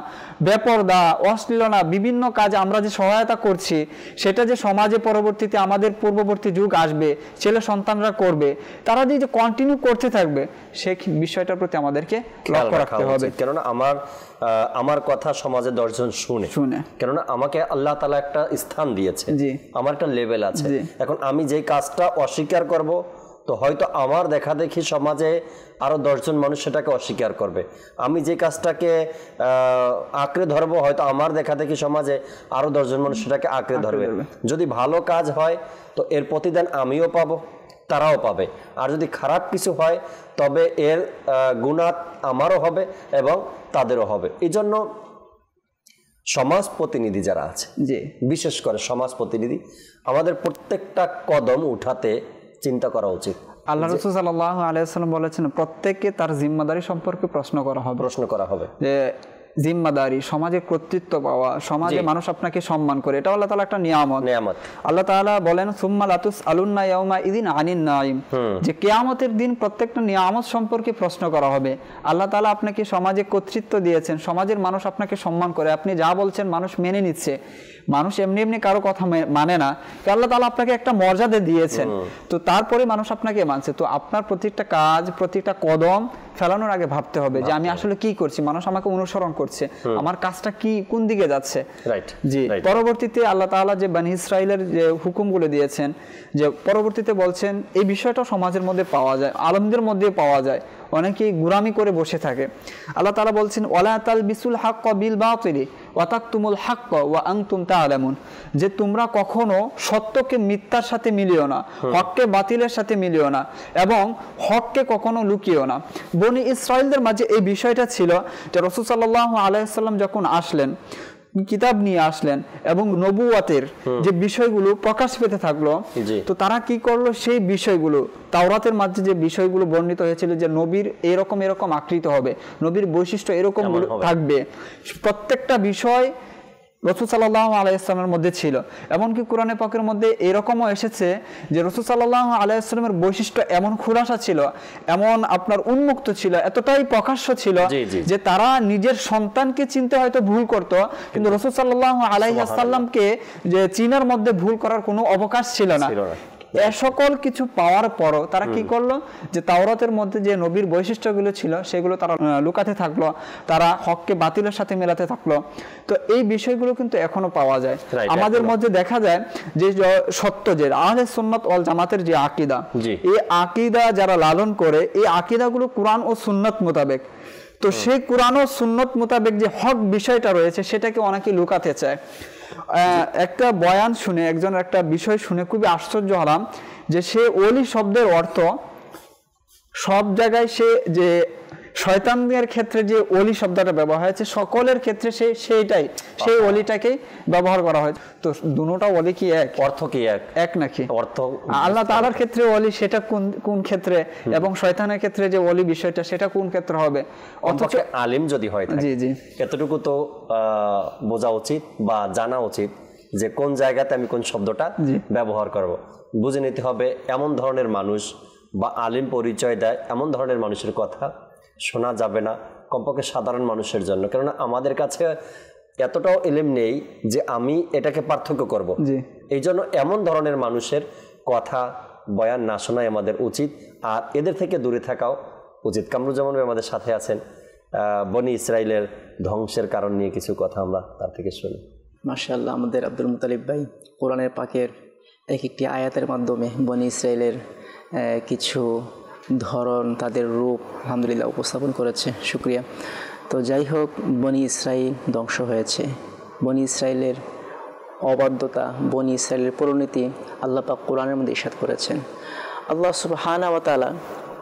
বেপরদা, অশ্লীলতা, বিভিন্ন কাজে আমরা যে সহায়তা করছি, সেটা যে সমাজে পরবর্তীতে আমাদের পূর্ববর্তী যুগ আসবে, ছেলে সন্তানরা করবে, তারা যে কন্টিনিউ করতে থাকবে, সেই বিষয়টার প্রতি আমাদেরকে লক্ষ্য রাখতে হবে। কেননা আমার কথা সমাজে 10 জন শুনে, কেননা আমাকে আল্লাহ তাআলা একটা স্থান দিয়েছে, আমার একটা লেভেল আছে। এখন আমি যে কাজটা অস্বীকার করব, তো হয়তো আমার দেখা দেখি সমাজে আরো 10 জন মানুষ সেটাকে অস্বীকার করবে। আমি যে কাজটাকে আঁকড়ে ধরবো, হয়তো আমার দেখা দেখি সমাজে আরো 10 জন মানুষ সেটাকে আঁকড়ে ধরবে। যদি ভালো কাজ হয় তো এর প্রতিদান আমিও পাবো, তারাও পাবে। আর যদি খারাপ কিছু হয় তবে এর গুনাহ আমারও হবে এবং তাদেরও হবে। এই জন্য সমাজ প্রতিনিধি যারা আছে, বিশেষ করে সমাজ প্রতিনিধি, আমাদের প্রত্যেকটা কদম উঠাতে চিন্তা করা উচিত। আল্লাহ রাসূল সাল্লাল্লাহু আলাইহি ওয়াসাল্লাম বলেছেন, প্রত্যেককে তার জিম্মাদারি সম্পর্কে প্রশ্ন করা হবে। যে জিম্মাদারি, সমাজে কর্তৃত্ব পাওয়া, সমাজে মানুষ আপনাকে সম্মান করে, এটা আল্লাহ তাআলা একটা নিয়ামত। আল্লাহ তাআলা বলেন, সুম্মা লাতুসআলুন্না ইয়াউমা ইযিন আনিন নাঈম, যে কিয়ামতের দিন প্রত্যেকটা নিয়ামত সম্পর্কে প্রশ্ন করা হবে। আল্লাহ তাআলা আপনাকে সমাজে কর্তৃত্ব দিয়েছেন, সমাজের মানুষ আপনাকে সম্মান করে, আপনি যা বলছেন মানুষ মেনে নিচ্ছে। মানুষ এমনি এমনি কারো কথা মানে না, আল্লাহ তাআলা আপনাকে একটা মর্যাদা দিয়েছেন, তো তারপরে মানুষ আপনাকে মানছে। তো আপনার প্রত্যেকটা কাজ, প্রত্যেকটা কদম ফেলানোর আগে ভাবতে হবে যে আমি আসলে কি করছি, মানুষ আমাকে অনুসরণ করছে, আমার কাজটা কি, কোন দিকে যাচ্ছে। জি, পরবর্তীতে আল্লাহ তাআলা যে বনি ইসরাইলের যে হুকুমগুলো দিয়েছেন, যে পরবর্তীতে বলছেন এই বিষয়টা সমাজের মধ্যে পাওয়া যায়, আলেমদের মধ্যে পাওয়া যায়, অনেকেই গুরামি করে বসে থাকে। আল্লাহ তাআলা বলছেন, ওয়ালা তালবিসুল হাক্কা বিল বাতিলি ওয়া তাকতুমুল হাক্কা ওয়া আনতুম তা'লামুন, যে তোমরা কখনো সত্যকে মিথ্যার সাথে মিলিও না, হককে বাতিলের সাথে মিলিও না, এবং হককে কখনো লুকিও না। বনি ইসরাইলদের মাঝে এই বিষয়টা ছিল যে রাসূল সাল্লাল্লাহু আলাইহি ওয়াসাল্লাম যখন আসলেন, কিতাব নিয়ে আসলেন এবং নবুয়াতের যে বিষয়গুলো প্রকাশ পেতে থাকলো, তো তারা কি করলো, সেই বিষয়গুলো তাওরাতের মাঝে যে বিষয়গুলো বর্ণিত হয়েছিল যে নবীর এরকম এরকম আকৃতি হবে, নবীর বৈশিষ্ট্য এরকম থাকবে, প্রত্যেকটা বিষয় রাসূল সাল্লাল্লাহু আলাইহি ওয়াসাল্লামের মধ্যে ছিল। এমনকি কোরআনে পাকের মধ্যে এরকমও এসেছে যে রাসূল সাল্লাল্লাহু আলাইহি ওয়াসাল্লামের বৈশিষ্ট্য এমন খোলাসা ছিল, এমন আপনার উন্মুক্ত ছিল, এতটাই প্রকাশ্য ছিল যে তারা নিজের সন্তানকে চিনতে হয়তো ভুল করত, কিন্তু রাসূল সাল্লাল্লাহু আলাইহি ওয়াসাল্লামকে যে চিনার মধ্যে ভুল করার কোনো অবকাশ ছিল না। এ সকল কিছু পাওয়ার পরও তারা কি করলো, যে তাওরাতের মধ্যে যে নবীর বৈশিষ্ট্যগুলো ছিল সেগুলো তারা লুকাতে থাকলো, তারা হককে বাতিলের সাথে মেলাতে থাকলো। তো এই বিষয়গুলো কিন্তু এখনো পাওয়া যায় আমাদের মধ্যে। দেখা যায় যে সত্য, যে আহলে সুন্নাত ওয়াল জামাতের যে আকীদা, এই আকীদা যারা লালন করে, এই আকীদাগুলো কোরআন ও সুন্নাত মোতাবেক। তো সেই কোরআন ও সুন্নাত মোতাবেক যে হক বিষয়টা রয়েছে সেটাকে অনেকে লুকাতে চায়। একটা বয়ান শুনে, একজনের একটা বিষয় শুনে খুবই আশ্চর্য হলাম, যে সে ওলি শব্দের অর্থ সব জায়গায়, সে যে শয়তানদের ক্ষেত্রে যে ওলি শব্দটা ব্যবহার হয়েছে, সকলের ক্ষেত্রে সেই ওলিটাকেই ব্যবহার করা হয়েছে। তো দুটোটা ওলি কি এক? অর্থ কি এক নাকি? অর্থ আল্লাহ তাআলার ক্ষেত্রে ওলি সেটা কোন ক্ষেত্রে, এবং শয়তানের ক্ষেত্রে যে ওলি বিষয়টা সেটা কোন ক্ষেত্রে হবে? অথচ আলিম যদি হয়, জি এতটুকু তো বোঝা উচিত বা জানা উচিত যে কোন জায়গাতে আমি কোন শব্দটা ব্যবহার করব। বুঝে নিতে হবে এমন ধরনের মানুষ বা আলিম পরিচয় দেয় এমন ধরনের মানুষের কথা শোনা যাবে না, কমপক্ষে সাধারণ মানুষের জন্য। কেননা আমাদের কাছে এতটাও ইলম নেই যে আমি এটাকে পার্থক্য করব। এই জন্য এমন ধরনের মানুষের কথা বয়ান না শোনাই আমাদের উচিত, আর এদের থেকে দূরে থাকাও উচিত। কামরুজ্জামান ভাই আমাদের সাথে আছেন, বনি ইসরাইলের ধ্বংসের কারণ নিয়ে কিছু কথা আমরা তার থেকে শুনি। মাশাআল্লাহ, আমাদের আব্দুল মুতালিব ভাই কোরআনের পাকের একটি আয়াতের মাধ্যমে বনি ইসরাইলের কিছু ধরন, তাদের রূপ আলহামদুলিল্লাহ উপস্থাপন করেছে, শুকরিয়া। তো যাই হোক, বনি ইসরাইল ধ্বংস হয়েছে, বনি ইসরাইলের অবাধ্যতা, বনি ইসরাইলের পরিণতি আল্লাহ পাক কোরআনের মধ্যে ইরশাদ করেছেন। আল্লাহ সুবহানাহু ওয়া তাআলা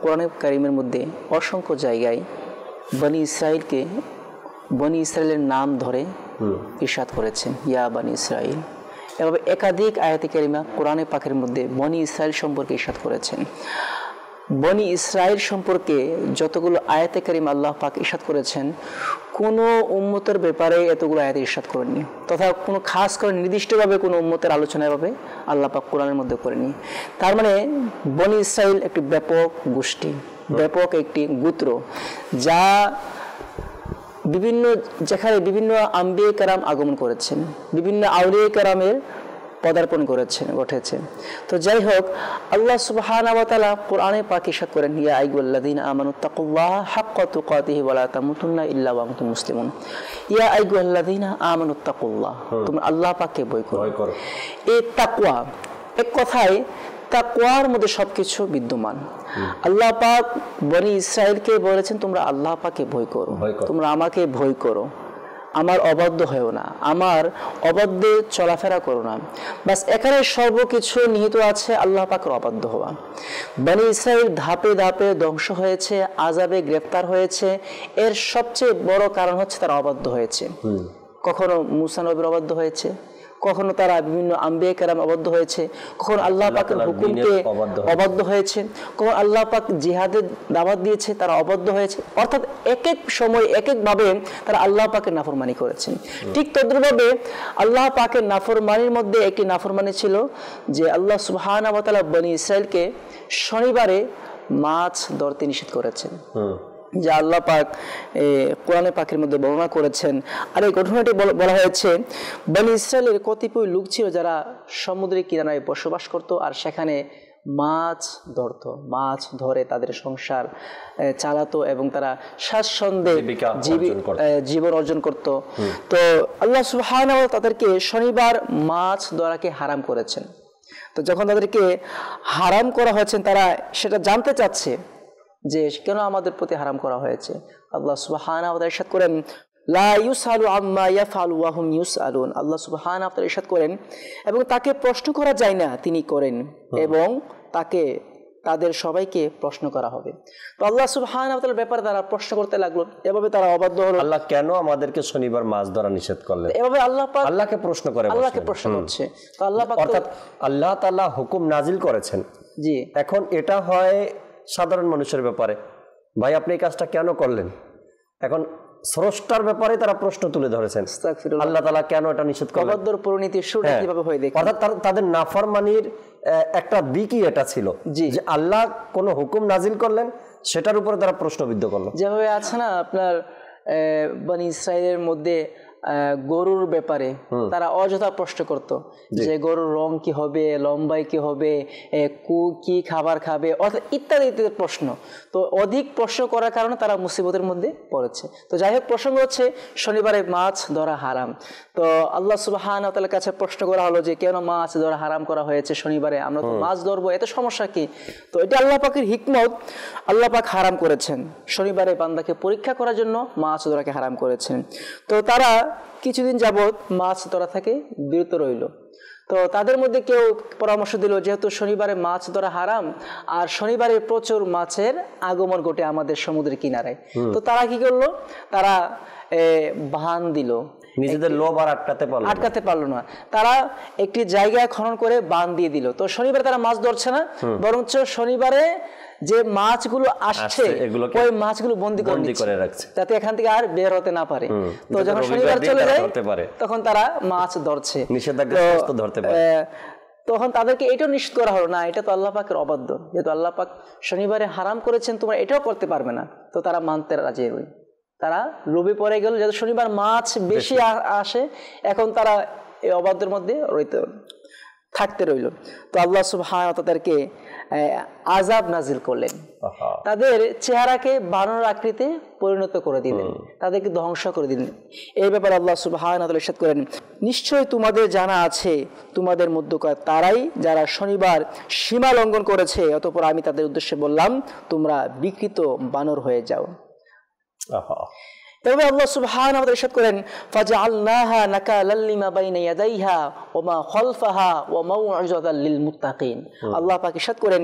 কোরআনে কারীমের মধ্যে অসংখ্য জায়গায় বনি ইসরাইলের নাম ধরে ইরশাদ করেছেন, ইয়া বনি ইসরাইল। এভাবে একাধিক আয়াতে কারিমা কোরআনে পাকের মধ্যে বনি ইসরাইল সম্পর্কে ইরশাদ করেছেন। বনি ইসরাইল সম্পর্কে যতগুলো আয়াতে কারিম আল্লাহ পাক ইরশাদ করেছেন, কোনো উম্মতের ব্যাপারে এতগুলো আয়াতে ইরশাদ করেননি, তথা কোনো খাস করে নির্দিষ্টভাবে কোনো উম্মতের আলোচনাভাবে আল্লাহ পাক কোরআনের মধ্যে করেনি। তার মানে বনি ইসরাইল একটি ব্যাপক গোষ্ঠী, ব্যাপক একটি গোত্র, যা যেখানে বিভিন্ন আম্বিয়ে কেরাম আগমন করেছেন, বিভিন্ন আউলিয়ে কেরামের পদার্পণ ঘটেছে। তো যাই হোক, আল্লাহ সুবহানাহু ওয়া তাআলা কোরআনে পাক ইরশাদ করেন, ইয়া আইয়ুহাল্লাযীনা আমানুত্তাকুল্লাহা হাক্কা তুকাতিহি ওয়া লা তামুতুন্না ইল্লা ওয়া আনতুম মুসলিমুন। ইয়া আইয়ুহাল্লাযীনা আমানুত্তাকুল্লাহ, তোমরা আল্লাহ পাককে ভয় করো। এই তাকওয়া, এক কথায় তাকওয়ার মধ্যে সবকিছু বিদ্যমান। আল্লাহ পাক বনি ইসরাইলকে বলেছেন, তোমরা আল্লাহ পাককে ভয় করো, তোমরা আমাকে ভয় করো, আমার অবাধ্য হয়েও না, আমার অবাধ্যে চলাফেরা করো না। বাস এখানে সর্বকিছু নিহিত আছে আল্লাহ পাকের অবাধ্য হওয়া। বনি ইসরাইল ধাপে ধাপে ধ্বংস হয়েছে, আযাবে গ্রেফতার হয়েছে, এর সবচেয়ে বড় কারণ হচ্ছে তারা অবাধ্য হয়েছে। কখনো মুসা নবীর অবাধ্য হয়েছে, কখনো তারা বিভিন্ন আম্বিয়া কেরাম অবাধ্য হয়েছে, কখনো আল্লাহ পাকের হুকুমকে অবাধ্য হয়েছে, কখনো আল্লাহ পাক জিহাদের দাওয়াত দিয়েছে, তারা অবাধ্য হয়েছে। অর্থাৎ এক এক সময় এক এক ভাবে তারা আল্লাহ পাকের নাফরমানি করেছেন। ঠিক তদ্রুপভাবে আল্লাহ পাকের নাফরমানির মধ্যে একটি নাফরমানি ছিল যে আল্লাহ সুবহানাহু ওয়া তাআলা বনি ইসরাইলকে শনিবারে মাছ ধরতে নিষেধ করেছেন, যা আল্লাহ পাক কোরআনে পাকের মধ্যে বর্ণনা করেছেন। আর এই ঘটনাটি বলা হয়েছে, বনি ইসরায়েলের কতিপয় লোক ছিল যারা সমুদ্রের কিনারায় বসবাস করত, আর সেখানে মাছ ধরত, মাছ ধরে তাদের সংসার চালাতো এবং তারা স্বাচ্ছন্দ্যে জীবন অর্জন করত। তো আল্লাহ সুবহানাহু ওয়া তাআলা তাদেরকে শনিবার মাছ ধরাকে হারাম করেছেন। তো যখন তাদেরকে হারাম করা হয়েছে, তারা সেটা জানতে চাচ্ছে যে কেন আমাদের প্রতি হারাম করা হয়েছে। আল্লাহ সুবহানাহু ওয়া তাআলা ইরশাদ করেন, লা ইউসালু আম্মা ইয়াফআলু ওয়া হুম ইউসআলুন। আল্লাহ সুবহানাহু ওয়া তাআলা ইরশাদ করেন, এবং তাকে প্রশ্ন করা যায় না, তিনি করেন, এবং তাকে তাদের সবাইকে প্রশ্ন করা হবে। তো আল্লাহ সুবহানাহু ওয়া তাআলার ব্যাপারে তারা প্রশ্ন করতে লাগলো, এভাবে তারা অবাধ্য হলো। আল্লাহ কেন আমাদেরকে শনিবার মাছ ধরা নিষেধ করলেন? এভাবে আল্লাহ পাক আল্লাহকে প্রশ্ন করে, আল্লাহকে প্রশ্ন করছে। তো আল্লাহ পাক, অর্থাৎ আল্লাহ তাআলা হুকুম নাজিল করেছেন। জি, এখন এটা হয় সাধারণ মানুষের ব্যাপারে, ভাই আপনি এই কাজটা কেন করলেন? এখন স্রষ্টার ব্যাপারে তারা প্রশ্ন তুলে ধরেছেন, আল্লাহ তাআলা কেন এটা নিষেধ করলেন? অবাধ্যর পরিণতি শুরুটা কিভাবে হয় দেখুন। অর্থাৎ তাদের নাফরমানির একটা দিকই এটা ছিল যে আল্লাহ কোন হুকুম নাজিল করলেন, সেটার উপরে তারা প্রশ্নবিদ্ধ করলো। যেভাবে আছে না আপনার বনি ইসরাইলের মধ্যে গরুর ব্যাপারে তারা অযথা প্রশ্ন করত যে গরুর রং কি হবে, লম্বাই কি হবে, কি খাবার খাবে, অর্থাৎ ইত্যাদি ইত্যাদি প্রশ্ন। তো অধিক প্রশ্ন করার কারণে তারা মুসিবতের মধ্যে পড়েছে। তো যাই হোক, প্রসঙ্গ হচ্ছে শনিবারে মাছ ধরা হারাম। তো আল্লাহ সুবহানাহু ওয়া তাআলার কাছে প্রশ্ন করা হলো যে কেন মাছ ধরা হারাম করা হয়েছে শনিবারে, আমরা তো মাছ ধরবো, এত সমস্যা কি? তো এটা আল্লাহ পাকের হিকমত, আল্লাহ পাক হারাম করেছেন, শনিবারে বান্দাকে পরীক্ষা করার জন্য মাছ ধরাকে হারাম করেছেন। তো তারা কিছুদিন যাবৎ মাছ ধরা থেকে বিরত রইল। তো তাদের মধ্যে কেউ পরামর্শ দিল, যেহেতু শনিবারে মাছ ধরা হারাম আর শনিবারে প্রচুর মাছের আগমন ঘটে আমাদের সমুদ্রের কিনারায়, তো তারা কি করলো, তারা বাঁধ দিল, নিজেদের লোভ আর আটকাতে পারলো না। তারা একটি জায়গায় খনন করে বাঁধ দিয়ে দিল। তো শনিবারে তারা মাছ ধরছে না, বরঞ্চ শনিবারে যে মাছগুলো আসছে ওই মাছগুলো বন্দি করে রাখছে, যাতে এখান থেকে আর বের হতে না পারে। তো যখন শনিবার চলে যায় তখন তারা মাছ ধরছে, তখন তাদেরকে এটাও নিষেধ করা হলো না, এটা তো আল্লাহ পাকের অবাধ্য, যেহেতু আল্লাহ পাক শনিবারে হারাম করেছেন, তোমরা এটাও করতে পারবে না। তো তারা মানতে রাজি হই, তারা লোভে পড়ে গেল, যেহেতু শনিবার মাছ বেশি আসে, এখন তারা এই অবাধ্যের মধ্যে থাকতে রইল। তো আল্লাহ সুবহানাহু ওয়া তাআলা তাদেরকে আযাব নাজিল করলেন, তাদের চেহারাকে বানর আকৃতিতে পরিণত করে দিলেন, তাদেরকে ধ্বংস করে দিলেন। এই ব্যাপারে আল্লাহ সুবহানাহু ওয়া তাআলা ইরশাদ করেন, নিশ্চয়ই তোমাদের জানা আছে তোমাদের মধ্যকার তারাই যারা শনিবার সীমা লঙ্ঘন করেছে, অতঃপর আমি তাদের উদ্দেশ্যে বললাম তোমরা বিকৃত বানর হয়ে যাও। তবে আল্লাহ সুবহানাহু ওয়া তাআলা ইরশাদ করেন, ফাজআলনাহা নাকালাল লিমা বাইনা ইয়াদাইহা ওয়া মা খালফাহা ওয়া মাউইযাতাল লিল মুত্তাকিন। আল্লাহ পাক ইরশাদ করেন,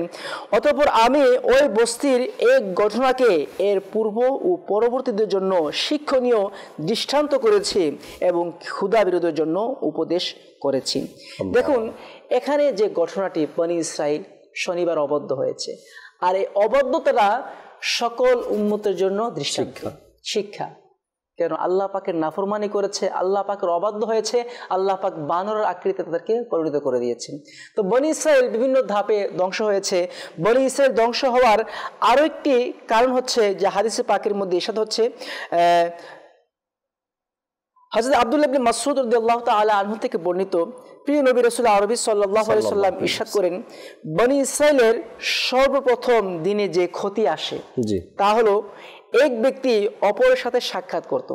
অতঃপর আমি ওই বস্তির এক ঘটনাকে এর পূর্ব ও পরবর্তীদের জন্য শিক্ষণীয় দৃষ্টান্ত করেছি এবং ক্ষুধা বিরোধের জন্য উপদেশ করেছি। দেখুন, এখানে যে ঘটনাটি বনি ইসরাইল শনিবার অবদ্ধ হয়েছে, আর এই অবাধ্যতাটা সকল উম্মতের জন্য দৃষ্টান্ত, শিক্ষা। কেন আল্লাহ পাকের নাফরমানি করেছে, আল্লাহ পাকের অবাধ্য হয়েছে, আল্লাহ পাক বানরের আকৃতিতে তাদেরকে পরিণত করে দিয়েছেন। তো বনী ইসরাইল বিভিন্ন ধাপে ধ্বংস হয়েছে। বনী ইসরাইল ধ্বংস হওয়ার আরও একটি কারণ হচ্ছে যে হাদিসে পাকের মধ্যে ইরশাদ হচ্ছে, হযরত আব্দুল্লাহ ইবনে মাসউদ রাদিয়াল্লাহু তাআলা আনহু থেকে বর্ণিত, প্রিয় নবী রাসূল আরবি সাল্লাল্লাহু আলাইহি সাল্লাম ইরশাদ করেন, বনী ইসরাইলের সর্বপ্রথম দিনে যে ক্ষতি আসে তা হলো এক ব্যক্তি অপরের সাথে সাক্ষাৎ করত,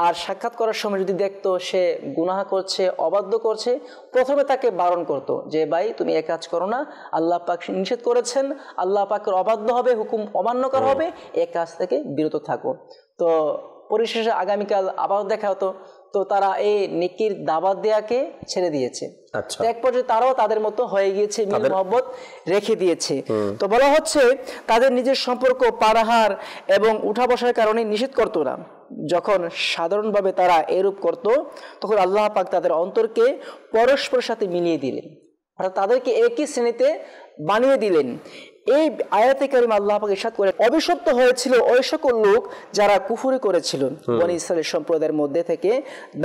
আর সাক্ষাৎ করার সময় যদি দেখতো সে গুনাহ করছে, অবাধ্য করছে, প্রথমে তাকে বারণ করত যে ভাই তুমি এ কাজ করো না, আল্লাহ পাক নিষেধ করেছেন, আল্লাহ পাকের অবাধ্য হবে, হুকুম অমান্য করা হবে, এ কাজ থেকে বিরত থাকো। তো পরিশেষে আগামীকাল আবার দেখা হতো, তো তারা এই নেকির দাওয়াত দেয়াকে ছেড়ে দিয়েছে। এক পর্যায়ে তারাও তাদের মতো হয়ে গিয়েছে, মিল মহব্বত রেখে দিয়েছে। তো বলা হচ্ছে তাদের নিজের সম্পর্ক পারাহার এবং উঠা বসার কারণে নিষেধ করতো না। যখন সাধারণভাবে তারা এরূপ করত তখন আল্লাহ পাক তাদের অন্তরকে পরস্পরের সাথে মিলিয়ে দিলেন, অর্থাৎ তাদেরকে একই শ্রেণীতে বানিয়ে দিলেন। এই আয়াতে কারিমা আল্লাহ পাক ইরশাদ করে, অভিশপ্ত হয়েছিল ওই সকল লোক যারা কুফরি করেছিল বনী ইসরাইল সম্প্রদায়ের মধ্যে থেকে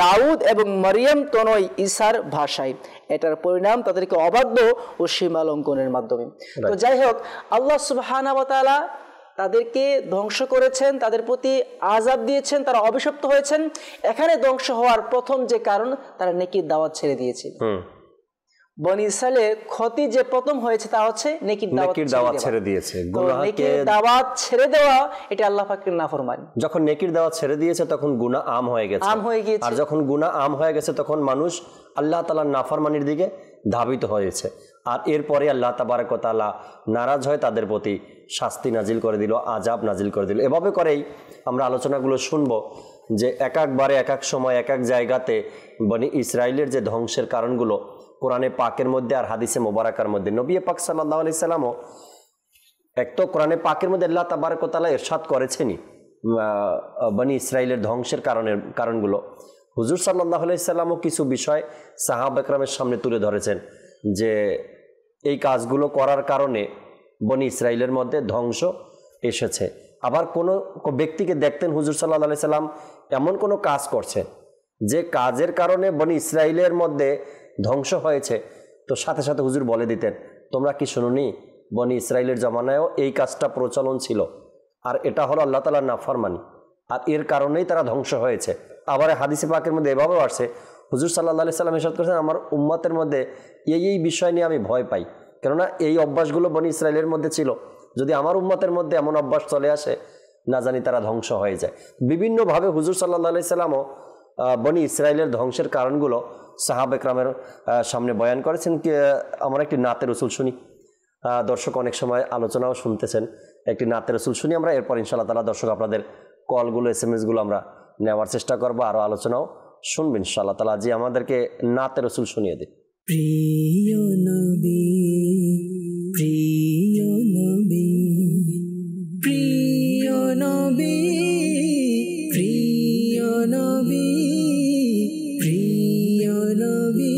দাউদ এবং মারিয়াম তনয় ঈসার ভাষায়। এটার পরিণাম তাদেরকে অবাধ্য ও সীমা লঙ্ঘনের মাধ্যমে। তো যাই হোক, আল্লাহ সুবহানাহু ওয়া তাআলা তাদেরকে ধ্বংস করেছেন, তাদের প্রতি আযাব দিয়েছেন, তারা অভিশপ্ত হয়েছেন। এখানে ধ্বংস হওয়ার প্রথম যে কারণ, তারা নেকির দাওয়াত ছেড়ে দিয়েছিল। বনী ইসরাইলের ক্ষতি যে প্রথম হয়েছে তা হচ্ছে নেকির দাওয়াত ছেড়ে দিয়েছে। নেকির দাওয়াত ছেড়ে দেওয়া এটা আল্লাহ পাকের নাফরমানি। যখন নেকির দাওয়াত ছেড়ে দিয়েছে তখন গুনাহ আম হয়ে গেছে, আর যখন গুনাহ আম হয়ে গেছে তখন মানুষ আল্লাহ তাআলার নাফরমানির দিকে ধাবিত হয়েছে। আর এরপরে আল্লাহ তাবারক ওয়া তাআলা নারাজ হয়ে তাদের প্রতি শাস্তি নাজিল করে দিল, আযাব নাজিল করে দিল। এভাবে করেই আমরা আলোচনাগুলো শুনবো যে এক একবারে এক এক সময় এক এক জায়গাতে বনী ইসরাইলের যে ধ্বংসের কারণগুলো কোরআনে পাকের মধ্যে আর হাদিসে মোবারকার মধ্যে, নবী পাক সাল্লাল্লাহু আলাইহি সাল্লামও এক তো কোরআনে পাকের মধ্যে আল্লাহ তাবারক ওয়া তাআলা ইরশাদ করেছেনই বনী ইসরাইলের ধ্বংসের কারণগুলো। হুজুর সাল্লাল্লাহু আলাইহি সাল্লামও কিছু বিষয় সাহাবা একরামের সামনে তুলে ধরেছেন যে এই কাজগুলো করার কারণে বনী ইসরাইলের মধ্যে ধ্বংস এসেছে। আবার কোনো ব্যক্তিকে দেখতেন হুজুর সাল্লাল্লাহু আলাইহি সাল্লাম এমন কোনো কাজ করছে যে কাজের কারণে বনী ইসরাইলের মধ্যে ধ্বংস হয়েছে, তো সাথে সাথে হুজুর বলে দিতেন, তোমরা কি শুনুনি বনী ইসরাইলের জমানায়ও এই কাজটা প্রচলন ছিল, আর এটা হলো আল্লাহ তাআলার নাফরমানি, আর এর কারণেই তারা ধ্বংস হয়েছে। আবার হাদিসে পাকের মধ্যে এভাবেও আসছে, হুজুর সাল্লাল্লাহু আলাইহি সাল্লাম ইরশাদ করেছেন, আমার উম্মতের মধ্যে এই বিষয় নিয়ে আমি ভয় পাই, কেননা এই অভ্যাসগুলো বনী ইসরাইলের মধ্যে ছিল, যদি আমার উম্মতের মধ্যে এমন অভ্যাস চলে আসে না জানি তারা ধ্বংস হয়ে যায়। বিভিন্নভাবে হুজুর সাল্লাল্লাহু আলাইহি সাল্লামও বনী ইসরাইলের ধ্বংসের কারণগুলো সাহাবা একরামের সামনে বয়ান করেছেন। আমরা একটি নাতে রসুল শুনি, দর্শক অনেক সময় আলোচনাও শুনতেছেন, একটি নাতে রসুল শুনি আমরা, এরপর ইনশাআল্লাহ তাআলা দর্শক আপনাদের কলগুলো SMS-গুলো আমরা নেওয়ার চেষ্টা করবো, আরও আলোচনাও শুনবেন ইনশাআল্লাহ তাআলা। জি, আমাদেরকে নাতে রসুল শুনিয়ে দিন। প্রিয় নবী, প্রিয় নবী, প্রিয় নবী, প্রিয় নবী, প্রিয় নবী,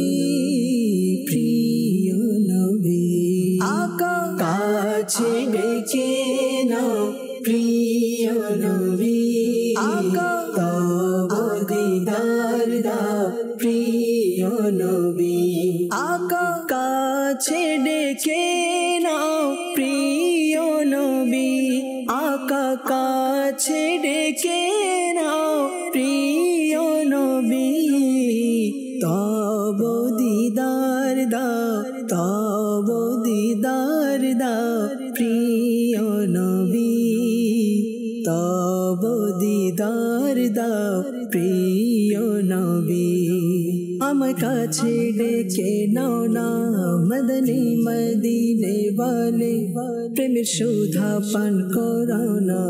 প্রিয় নবী, আকা কাছে ডেকে নাও প্রিয় নবী, আকা তব দিদার দাও প্রিয় নবী, আকা কাছে ডেকে নাও প্রিয় নবী, আকা কাছে ডেকে নাও প্রিয় নবী, তব দিদার দাও, তব দিদার দাও প্রিয় নবী, তব দিদার দাও প্রিয় নবী, আমার কাছে ডেকে নাও না মদনী মদিনে वाले, প্রেমের সুধা পান করাও না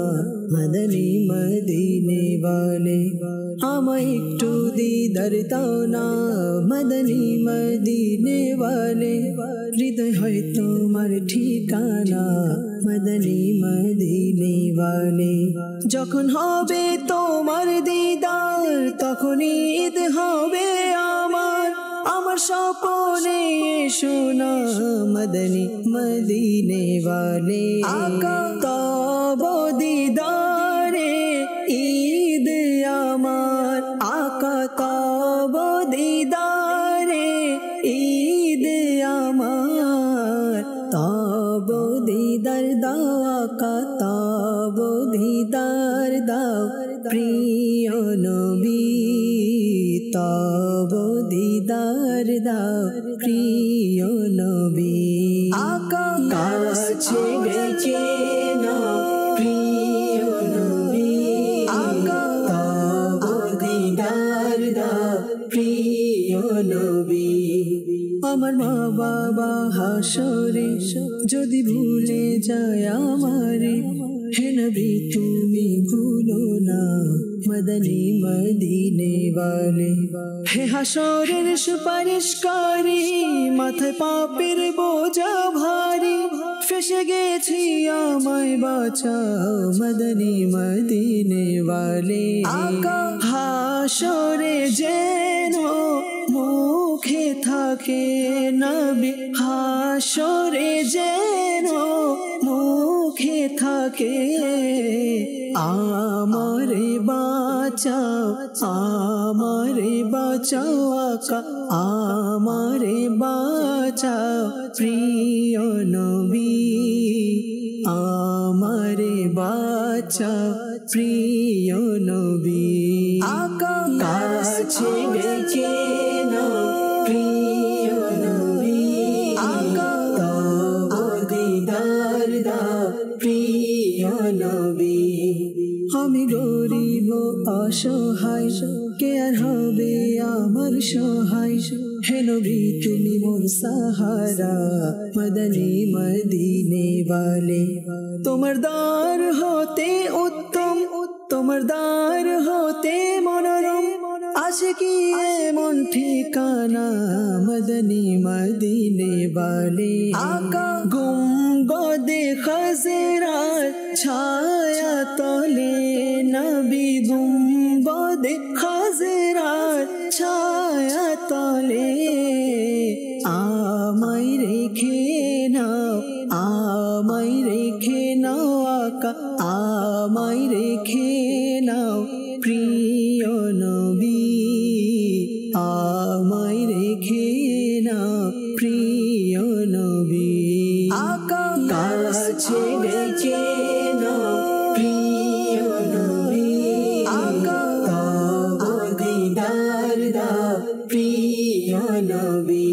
মদনী মদিনে वाले, আমায় একটু দিদার দাও না মদনী মদিনে वाले, হৃদয় হয় তোমার ঠিকানা মদনী মদিনে वाले, যখন হবে তোমার দিদার তখন ঈদ হবে আমার, আমার सपने सुना मदनी मदीने वाले आका तब दीदारे ईद अमार आका तब दीदारे ईद अमार तब दीदार दाओ आका तब दीदार दाओ प्रिय नबी तब दीदार दाओ प्रिय नबी आका काछे डेके नाओ प्रिय नबी आका तब दीदार दाओ प्रिय नबी আমার মা বাবা হাসরে যদি ভুলে যায় আমারে হে নবী তুমি ভুলো না মদনী মদিনে वाले হে হাসরের সুপারিশকারী মাথায় পাপের বোঝা ভারী ফেসে গেছি আমায় বাঁচাও মদনী মদিনে वाले আকা হাসরে যেন মুখে থাকে নবী হাসরে যেন মুখে থাকে আমারে বাঁচাও আকা আমারে বাঁচাও প্রিয় নবী আমারে বাঁচাও প্রিয় নবী আকা কাছে ডেকে নাও প্রিয় নবী আকা তব দীদার দাও প্রিয় নবী আমি গরিব অসহায় কে আর হবে আমার সহায় হে নবী তুমি মোর সাহারা মদনী মদিনে वाले তোমার দ্বার হতে উত্তম তোমার দ্বার হতে মনোরম আছে কি এমন ঠিকানা মদনী মদিনে वाले আকা গুম্বদে খাজরার ছায়া তলে নবী গুম্বদে খাজরার ছায়া তলে আমায় রেখে নাও আকা আমায় রেখে নাও প্রিয় নবী আমায় রেখে নাও প্রিয় নবী আকা কাছে ডেকে নাও প্রিয় নবী আকা তব দীদার দাও প্রিয় নবী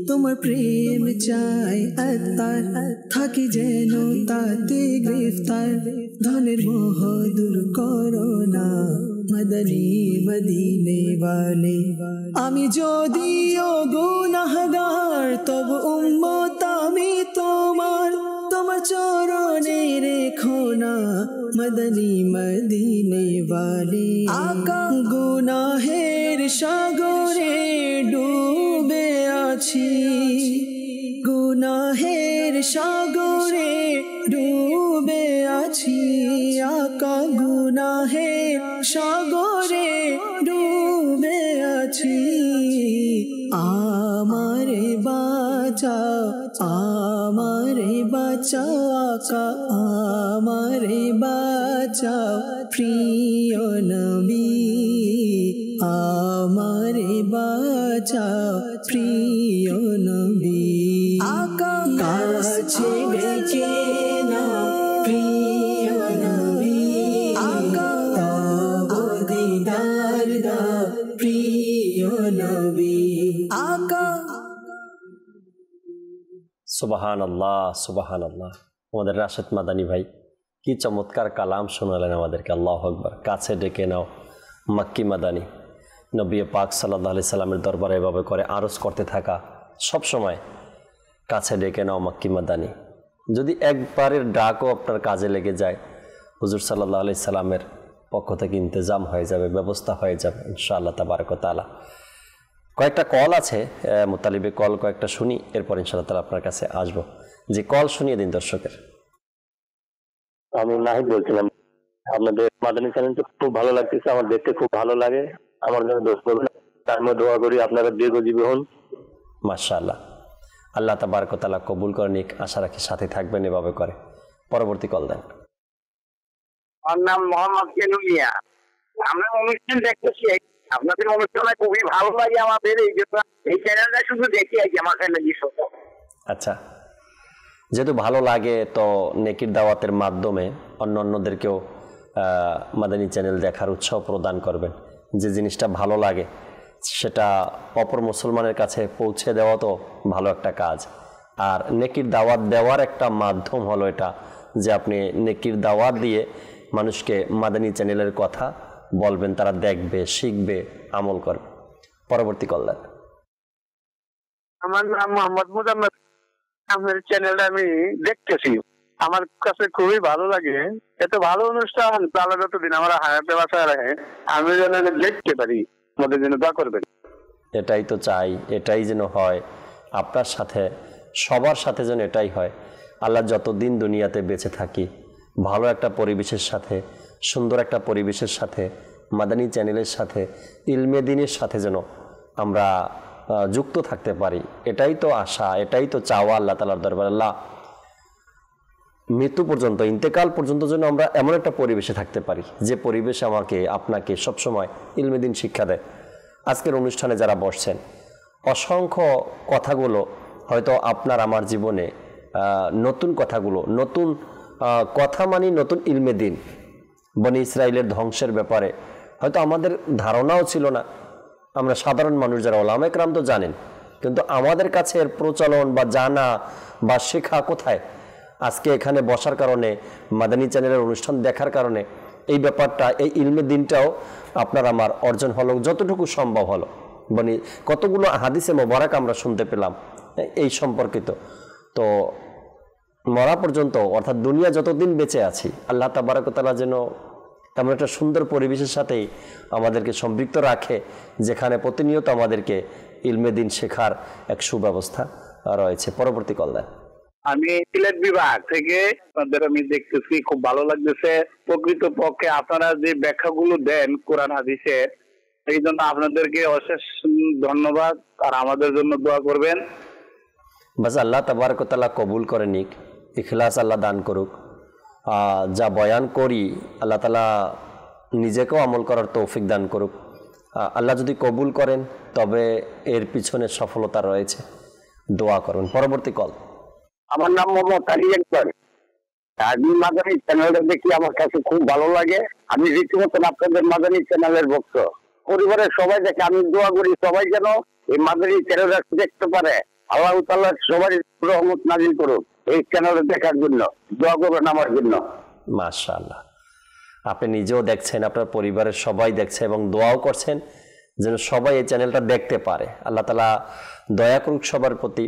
তোমার প্রেম চাই আত্মার থাকি যেন তাতে গ্রেফতার ধনের মোহ দূর করো না মদনী মদিনে वाले আমি যদিও গুনাহগার তব উম্মত আমি তোমার চরণে রেখো না মদনী মদিনে वाले আকা গুনাহের সাগরে ডুবে আছি গুনাহের সাগরে ডুবে আছি আকা গুনাহের সাগরে ডুবে আছি আমারে বাঁচাও আকা আমারে বাঁচাও প্রিয় নবী আমারে বাঁচাও প্রিয় নবী আকা কাছে ডেকে নাও প্রিয় নবী আকা তব দীদার দাও প্রিয় নবী আকা সুবহানাল্লাহ সুবহানাল্লাহ। আমাদের রাশেদ মাদানী ভাই কি চমৎকার কালাম শোনালেন আমাদেরকে। আল্লাহু আকবার। কাছে ডেকে নাও মক্কি মাদানী, নবী পাক সাল্লাল্লাহু আলাইহি সাল্লামের দরবারে এভাবে করে আরজ করতে থাকা সব সময়। কাছে ডেকে নাও মক্কি মাদানী। যদি একবারের ডাকও আপনার কাজে লেগে যায়, হুজুর সাল্লাল্লাহু আলাইহি সাল্লামের পক্ষ থেকে ইন্তজাম হয়ে যাবে, ব্যবস্থা হয়ে যাবে ইনশাআল্লাহ তাবারক ওয়া তাআলা। কয়েকটা কল আছে, মুতালিবে কল কয়েকটা শুনি, এরপর ইনশাআল্লাহ তাআলা আপনার কাছে আসবো। যে কল শুনিয়ে দিন দর্শকের। আমি নাহিদ বলছিলাম। আপনাদের মাদানী চ্যানেলটা খুব ভালো লাগতেছে, আমার দেখতে খুব ভালো লাগে। আমার জন্য দোয়া করবেন। তার মধ্যে দোয়া করি আপনারা দীর্ঘজীবী হন। মাশাআল্লাহ, আল্লাহ তাবারক ওয়া তাআলা কবুল করে নিক। আশা রাখি সাথে থাকবেন এভাবে করে। পরবর্তী কল দেন। আমার নাম মোহাম্মদ কেনু মিয়া। আমরা অনুষ্ঠান দেখতেছি, আপনাদের অনুষ্ঠানে খুবই ভালো লাগে আমাদের। এই চ্যানেলটা শুধু দেখি আর কি, আমার ফ্যামিলি সহ। আচ্ছা, যেহেতু ভালো লাগে তো নেকির দাওয়াতের মাধ্যমে অন্যদেরকেও মাদানী চ্যানেল দেখার উৎসাহ প্রদান করবেন। যে জিনিসটা ভালো লাগে সেটা অপর মুসলমানের কাছে পৌঁছে দেওয়া তো ভালো একটা কাজ। আর নেকির দাওয়াত দেওয়ার একটা মাধ্যম হলো এটা, যে আপনি নেকির দাওয়াত দিয়ে মানুষকে মাদানী চ্যানেলের কথা বলবেন, তারা দেখবে, শিখবে, আমল করবে। পরবর্তী কল দেন। আমার নাম মোহাম্মদ মুজাম্মেল। আপনার চ্যানেলটা আমি দেখতেছি, আমার কাছে খুবই ভালো লাগে। এত ভালো অনুষ্ঠান তাহলে যতদিন আমরা হায়াতে বাসায় রাখে আমি যেন দেখতে পারি, আমাদের জন্য দোয়া করবেন। এটাই তো চাই, এটাই যেন হয় আপনার সাথে, সবার সাথে যেন এটাই হয়। আল্লাহ যতদিন দুনিয়াতে বেঁচে থাকি ভালো একটা পরিবেশের সাথে, সুন্দর একটা পরিবেশের সাথে, মাদানী চ্যানেলের সাথে, ইলমে দ্বীনের সাথে যেন আমরা যুক্ত থাকতে পারি। এটাই তো আশা, এটাই তো চাওয়া আল্লাহ তাআলার দরবারে। আল্লাহ মৃত্যু পর্যন্ত, ইন্তেকাল পর্যন্ত যেন আমরা এমন একটা পরিবেশে থাকতে পারি যে পরিবেশ আমাকে আপনাকে সবসময় ইলমে দ্বীন শিক্ষা দেয়। আজকের অনুষ্ঠানে যারা বসছেন, অসংখ্য কথাগুলো হয়তো আপনার আমার জীবনে নতুন কথাগুলো, নতুন কথা মানে নতুন ইলমে দ্বীন, বনি ইসরাইলের ধ্বংসের ব্যাপারে হয়তো আমাদের ধারণাও ছিল না। আমরা সাধারণ মানুষ যারা ওলামা ইকরাম তো জানেন, কিন্তু আমাদের কাছে এর প্রচলন বা জানা বা শেখা কোথায়? আজকে এখানে বসার কারণে, মাদানী চ্যানেলের অনুষ্ঠান দেখার কারণে এই ব্যাপারটা, এই ইলমে দ্বীনটাও আপনার আমার অর্জন হলো যতটুকু সম্ভব হলো। মানে কতগুলো হাদিসে মোবারক আমরা শুনতে পেলাম এই সম্পর্কিত। তো মরা পর্যন্ত, অর্থাৎ দুনিয়া যতদিন বেঁচে আছি, আল্লাহ তাবারক ওয়া তাআলা যেন এমন একটা সুন্দর পরিবেশের সাথেই আমাদেরকে সম্পৃক্ত রাখে যেখানে প্রতিনিয়ত আমাদেরকে ইলমে দ্বীন শেখার এক সুব্যবস্থা রয়েছে। পরবর্তী কল দেন। আমি সিলেট বিভাগ থেকে আপনাদের আমি দেখতেছি, খুব ভালো লাগতেছে। প্রকৃত পক্ষে আপনারা যে ব্যাখ্যাগুলো দেন কোরআন হাদিসের, এই জন্য আপনাদেরকে অশেষ ধন্যবাদ। আর আমাদের জন্য দোয়া করবেন। বাস আল্লাহ তাবারক ওয়া তাআলা কবুল করে নিক, ইখলাস আল্লাহ দান করুক। যা বয়ান করি আল্লাহ তাআলা নিজেকেও আমল করার তৌফিক দান করুক। আল্লাহ যদি কবুল করেন তবে এর পিছনে সফলতা রয়েছে, দোয়া করুন। পরবর্তী কল। আমার নাম মোহাম্মদ আলী আকবর। আমি মাদানী চ্যানেলটা দেখি, আমার কাছে খুব ভালো লাগে। আমি রীতিমতো আপনাদের মাদানী চ্যানেলের ভক্ত। পরিবারের সবাই দেখে, আমি দোয়া করি সবাই যেন এই মাদানী চ্যানেলটা দেখতে পারে। আল্লাহ তাআলা সবাই রহমত নাজিল করুক এই চ্যানেলটা দেখার জন্য। দোয়া করবেন আমার জন্য। মাশাআল্লাহ, আপনি নিজেও দেখছেন, আপনার পরিবারের সবাই দেখছে এবং দোয়াও করছেন যেন সবাই এই চ্যানেলটা দেখতে পারে। আল্লাহ তাআলা দয়া করুক সবার প্রতি।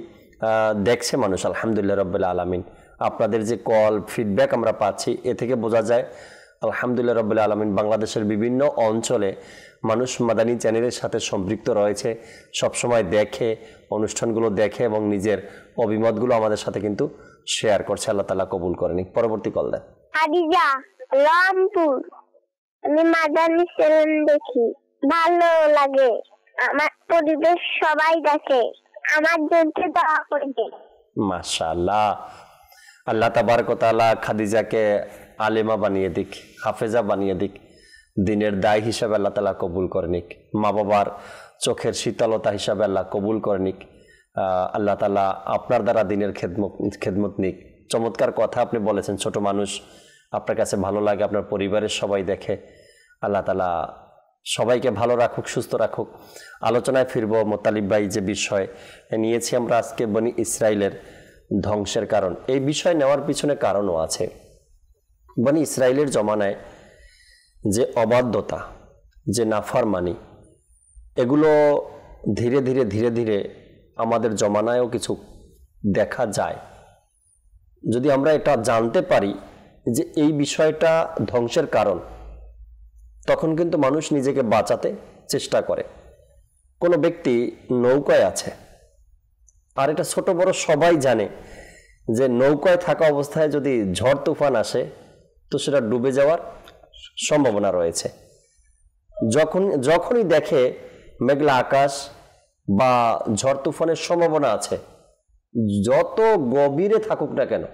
দেখছে মানুষ, আলহামদুলিল্লাহ রাব্বিল আলামিন। আপনাদের যে কল, ফিডব্যাক আমরা পাচ্ছি, এ থেকে বোঝা যায় আলহামদুলিল্লাহ রাব্বিল আলামিন বাংলাদেশের বিভিন্ন অঞ্চলে মানুষ মাদানী চ্যানেলের সাথে সম্পৃক্ত রয়েছে, সবসময় দেখে, অনুষ্ঠানগুলো দেখে এবং নিজের অভিমতগুলো আমাদের সাথে কিন্তু শেয়ার করছে। আল্লাহ তাআলা কবুল করেনি। পরবর্তী কল দেন। খাদিজা, রংপুর। আমি মাদানী চ্যানেল দেখি, ভালো লাগে। আমার পরিবেশ সবাই দেখে, আমার জন্য দোয়া করবে। মাশাআল্লাহ, আল্লাহ তাবারক ওয়া তাআলা খাদিজাকে আলেমা বানিয়ে দিক, হাফেজা বানিয়ে দিক, দিনের দায় হিসাবে আল্লাহ তাআলা কবুল করে নিক, মা বাবার চোখের শীতলতা হিসাবে আল্লাহ কবুল করে নিক। আল্লাহ তাআলা আপনার দ্বারা দিনের খেদমত নিক। চমৎকার কথা আপনি বলেছেন, ছোট মানুষ, আপনার কাছে ভালো লাগে, আপনার পরিবারের সবাই দেখে। আল্লাহ তাআলা সবাইকে ভালো রাখুক, সুস্থ রাখুক। আলোচনায় ফিরব মোতালিব ভাই যে বিষয় নিয়েছি আমরা আজকে, বনি ইসরাইলের ধ্বংসের কারণ। এই বিষয় নেওয়ার পিছনে কারণও আছে। বনি ইসরাইলের জমানায় যে অবাধ্যতা, যে নাফরমানি, এগুলো ধীরে ধীরে ধীরে ধীরে আমাদের জমানায়ও কিছু দেখা যায়। যদি আমরা এটা জানতে পারি যে এই বিষয়টা ধ্বংসের কারণ, তখন কিন্তু মানুষ নিজেকে বাঁচাতে চেষ্টা করে। কোনো ব্যক্তি নৌকায় আছে, আর এটা ছোট বড় সবাই জানে যে নৌকায় থাকা অবস্থায় যদি ঝড় তুফান আসে তো সেটা ডুবে যাওয়ার সম্ভাবনা রয়েছে। যখনই দেখে মেঘলা আকাশ বা ঝড় তুফানের সম্ভাবনা আছে, যত গভীরে থাকুক না কেন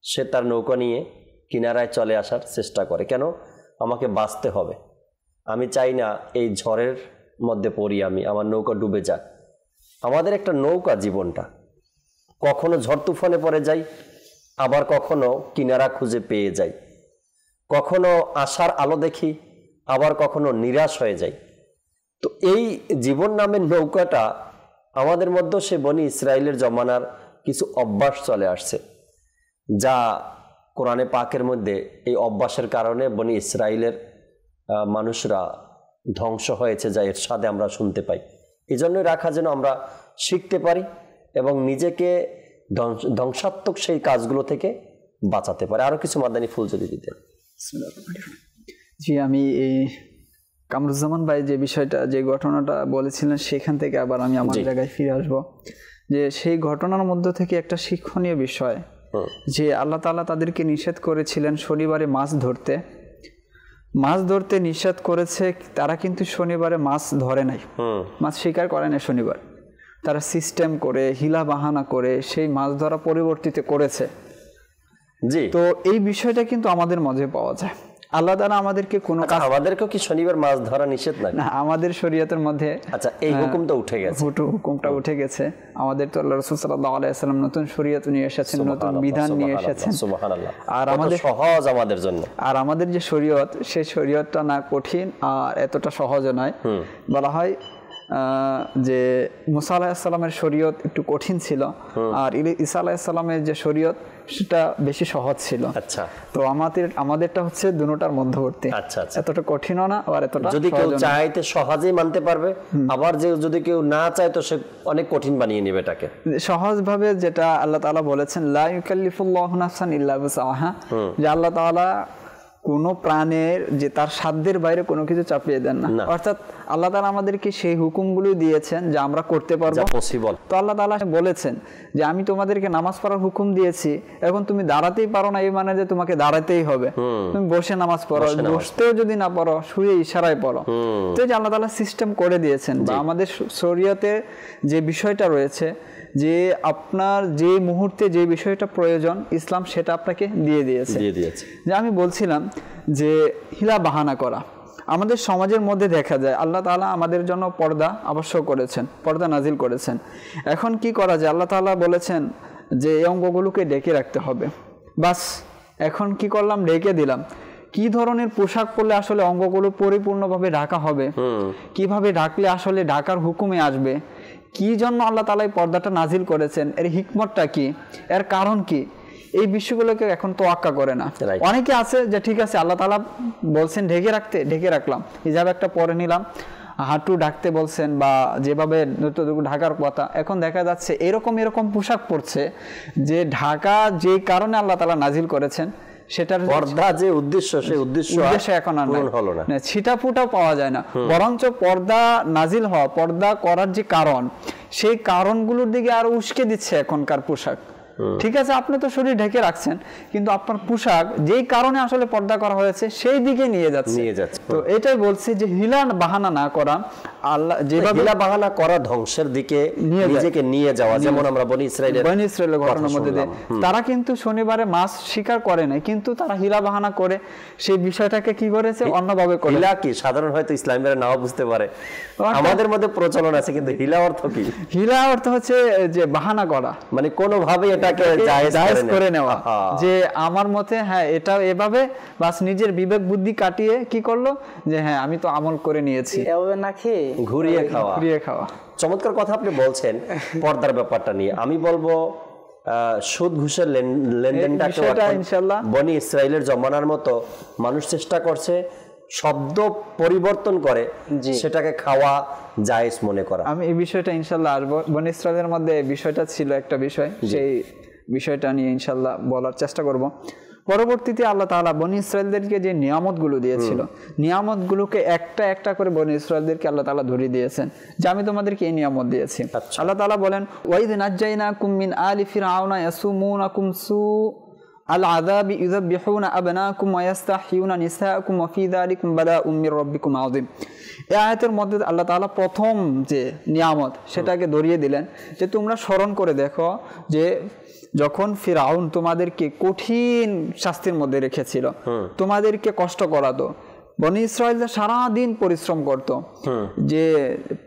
সে তার নৌকা নিয়ে কিনারায় চলে আসার চেষ্টা করে। কেন? আমাকে বাঁচতে হবে, আমি চাই না এই ঝড়ের মধ্যে পড়ি, আমার নৌকা ডুবে যাক। আমাদের একটা নৌকা জীবনটা, কখনো ঝড় তুফানে পড়ে যাই, আবার কখনো কিনারা খুঁজে পেয়ে যাই, কখনো আশার আলো দেখি, আবার কখনো নিরাশ হয়ে যাই। তো এই জীবন নামের নৌকাটা আমাদের মধ্যে সে বনি ইসরায়েলের জমানার কিছু অভ্যাস চলে আসছে, যা কোরআনে পাকের মধ্যে এই অভ্যাসের কারণে বনি ইসরায়েলের মানুষরা ধ্বংস হয়েছে, যা এর সাথে আমরা শুনতে পাই। এই জন্যই রাখা যেন আমরা শিখতে পারি এবং নিজেকে ধ্বংসাত্মক সেই কাজগুলো থেকে বাঁচাতে পারি। আরো কিছু মাদানী ফুল যদি দিতেন। জি, আমি এই কামরুজ্জামান ভাই যে বিষয়টা, যে ঘটনাটা বলেছিলেন, সেখান থেকে আবার আমি আমার জায়গায় ফিরে আসব। যে সেই ঘটনার মধ্যে থেকে একটা শিক্ষণীয় বিষয়, যে আল্লাহ তাআলা তাদেরকে নিষেধ করেছিলেন শনিবারে মাছ ধরতে নিষেধ করেছে। তারা কিন্তু শনিবারে মাছ ধরে নাই, মাছ শিকার করে না শনিবার। তারা সিস্টেম করে, হিলা বাহানা করে সেই মাছ ধরা পরিবর্তিত করেছে। জি, তো এই বিষয়টা কিন্তু আমাদের মাঝে পাওয়া যায়। আল্লাহ তাআলা আমাদেরকে কোনো কাজ, আমাদেরকেও কি শনিবার মাছ ধরা নিষেধ না? আমাদের শরীয়তের মধ্যে আচ্ছা, এই হুকুমটা উঠে গেছে, হুকুমটা উঠে গেছে। আমাদের তো আল্লাহ রাসূল সাল্লাল্লাহু আলাইহি ওয়াসাল্লাম নতুন শরীয়ত নিয়ে এসেছেন, নতুন বিধান নিয়ে এসেছেন। সুবহানাল্লাহ। আর আমাদের সহজ আমাদের জন্য, আর আমাদের যে শরীয়ত, সেই শরীয়তটা না কঠিন আর এতটা সহজও নয়। বলা হয় যে মুসা আলাইহিস সালামের শরীয়ত একটু কঠিন ছিল, আর ঈসা আলাইহিস সালামের যে শরীয়ত সেটা বেশি সহজ ছিল। আচ্ছা, তো আমাদেরটা হচ্ছে দুটোটার মধ্যবর্তী। আচ্ছা, এতটা কঠিনও না আর এতটা, যদি কেউ চাইতে সহজেই মানতে পারবে, আবার যদি কেউ না চায় তো সে অনেক কঠিন বানিয়ে নেবে এটাকে। সহজ ভাবে যেটা আল্লাহ তাআলা বলেছেন, লা ইউকাল্লিফুল্লাহু নাফসান ইল্লা বুসআহা, যে আল্লাহ তাআলা কোনো প্রাণের যে তার সাধ্যের বাইরে কোনো কিছু চাপিয়ে দেন না। অর্থাৎ আল্লাহ তাআলা আমাদেরকে সেই হুকুমগুলো দিয়েছেন যা আমরা করতে পারবো। তো আল্লাহ তাআলা বলেছেন যে আমি তোমাদেরকে নামাজ পড়ার হুকুম দিয়েছি, এখন তুমি দাঁড়াতেই পারো না এই মানে যে তোমাকে দাঁড়াতেই হবে, তুমি বসে নামাজ পড়ো, বসতেও যদি না পড়ো শুয়ে ইশারায় পড়ো। তো যে আল্লাহ তাআলা সিস্টেম করে দিয়েছেন, বা আমাদের শরীয়তে যে বিষয়টা রয়েছে, যে আপনার যে মুহূর্তে যে বিষয়টা প্রয়োজন ইসলাম সেটা আপনাকে দিয়ে দিয়েছে। যে আমি বলছিলাম যে হিলা বাহানা করা আমাদের সমাজের মধ্যে দেখা যায়। আল্লাহ তাআলা আমাদের জন্য পর্দা আবশ্যক করেছেন, পর্দা নাজিল করেছেন। এখন কি করা যায়? আল্লাহ তাআলা বলেছেন যে এই অঙ্গগুলোকে ঢেকে রাখতে হবে, বাস এখন কি করলাম, ঢেকে দিলাম। কি ধরনের পোশাক পরলে আসলে অঙ্গগুলো পরিপূর্ণভাবে ঢাকা হবে, কিভাবে ঢাকলে আসলে ঢাকার হুকুমে আসবে, কি জন্য আল্লাহ তাআলা এই পর্দাটা নাজিল করেছেন, এর হিকমতটা কি, এর কারণ কি, এই বিষয়গুলোকে এখন তোয়াক্কা করে না। অনেকে আছে যে ঠিক আছে আল্লাহ তাআলা বলছেন ঢেকে রাখতে, ঢেকে রাখলাম, হিজাব একটা পরে নিলাম, হাঁটু ঢাকতে বলছেন বা যেভাবে ঢাকার কথা, এখন দেখা যাচ্ছে এরকম পোশাক পরছে যে ঢাকা যে কারণে আল্লাহ তাআলা নাজিল করেছেন সেটার পর্দা যে উদ্দেশ্য, সেই উদ্দেশ্য এখন আর হলো না, ছিটাফুটাও পাওয়া যায় না। বরঞ্চ পর্দা নাজিল হওয়া, পর্দা করার যে কারণ, সেই কারণগুলোর দিকে আরো উস্কে দিচ্ছে এখনকার পোশাক। ঠিক আছে, আপনি তো শরীর ঢেকে রাখছেন, কিন্তু আপনার পোশাক যেই কারণে আসলে পর্দা করা হয়েছে সেই দিকে নিয়ে যাচ্ছে। তো এটাই বলছি যে হিলা বাহানা না করা, আল্লাহ যেভাবে হিলা বাহানা করা ধ্বংসের দিকে নিজেকে নিয়ে যাওয়া। যেমন আমরা বনি ইসরায়েলের ঘটনার মধ্যে তারা কিন্তু শনিবারে মাছ শিকার করে নাই, কিন্তু তারা হিলা বাহানা করে সেই বিষয়টাকে কি করেছে, অন্যভাবে করে। হিলা কি সাধারণ হয়তো ইসলামীরা নাও বুঝতে পারে, আমাদের মধ্যে প্রচলন আছে, কিন্তু হিলা অর্থ কি? হিলা অর্থ হচ্ছে যে বাহানা করা, মানে কোনোভাবে এটাকে জায়েজ করে নেওয়া, যে আমার মতে হ্যাঁ এটা এভাবে, বাস নিজের বিবেক বুদ্ধি কাটিয়ে কি করলো যে হ্যাঁ আমি তো আমল করে নিয়েছি, এভাবে না খেয়ে ঘুরিয়ে খাওয়া। চমৎকার কথা আপনি বলছেন পর্দার ব্যাপারটা নিয়ে। আমি বলবো সুদ ঘুষের লেনদেনটাকে ইনশাআল্লাহ বনি ইসরায়েলের জমানার মতো মানুষ চেষ্টা করছে শব্দ পরিবর্তন করে সেটাকে খাওয়া জায়েজ মনে করা। আমি এই বিষয়টা ইনশাআল্লাহ আসবো। বনি ইসরায়েলের মধ্যে বিষয়টা ছিল একটা বিষয়, সেই বিষয়টা নিয়ে ইনশাআল্লাহ বলার চেষ্টা করব। পরবর্তীতে আল্লাহ তাআলা বনি ইসরায়েলদেরকে যে নিয়ামতগুলো দিয়েছিল, নিয়ামতগুলোকে একটা একটা করে বনি ইসরায়েলদেরকে আল্লাহ তাআলা ধরিয়ে দিয়েছেন যে আমি তোমাদেরকে এই নিয়ামত দিয়েছি। আল্লাহ তাআলা বলেন ওয়াইদ নাজ্জাইনাকুম মিন আলি ফিরআউনা ইয়াসুমুনাকুম সু আল আযাবি ইউযাববিহুনা আবনাকুম ওয়া ইস্তাহইউনা নিসাআকুম ওয়া ফি যালিকুম বালাউম মির রাব্বিকুম আযীম। এই আয়াতের মধ্যে আল্লাহ তাআলা প্রথম যে নিয়ামত সেটাকে ধরিয়ে দিলেন যে তোমরা স্মরণ করে দেখো যে যখন ফিরাউন তোমাদেরকে কঠিন শাস্তির মধ্যে রেখেছিল, তোমাদেরকে কষ্ট করাতো, বনি ইসরায়েলরা সারাদিন পরিশ্রম করত, যে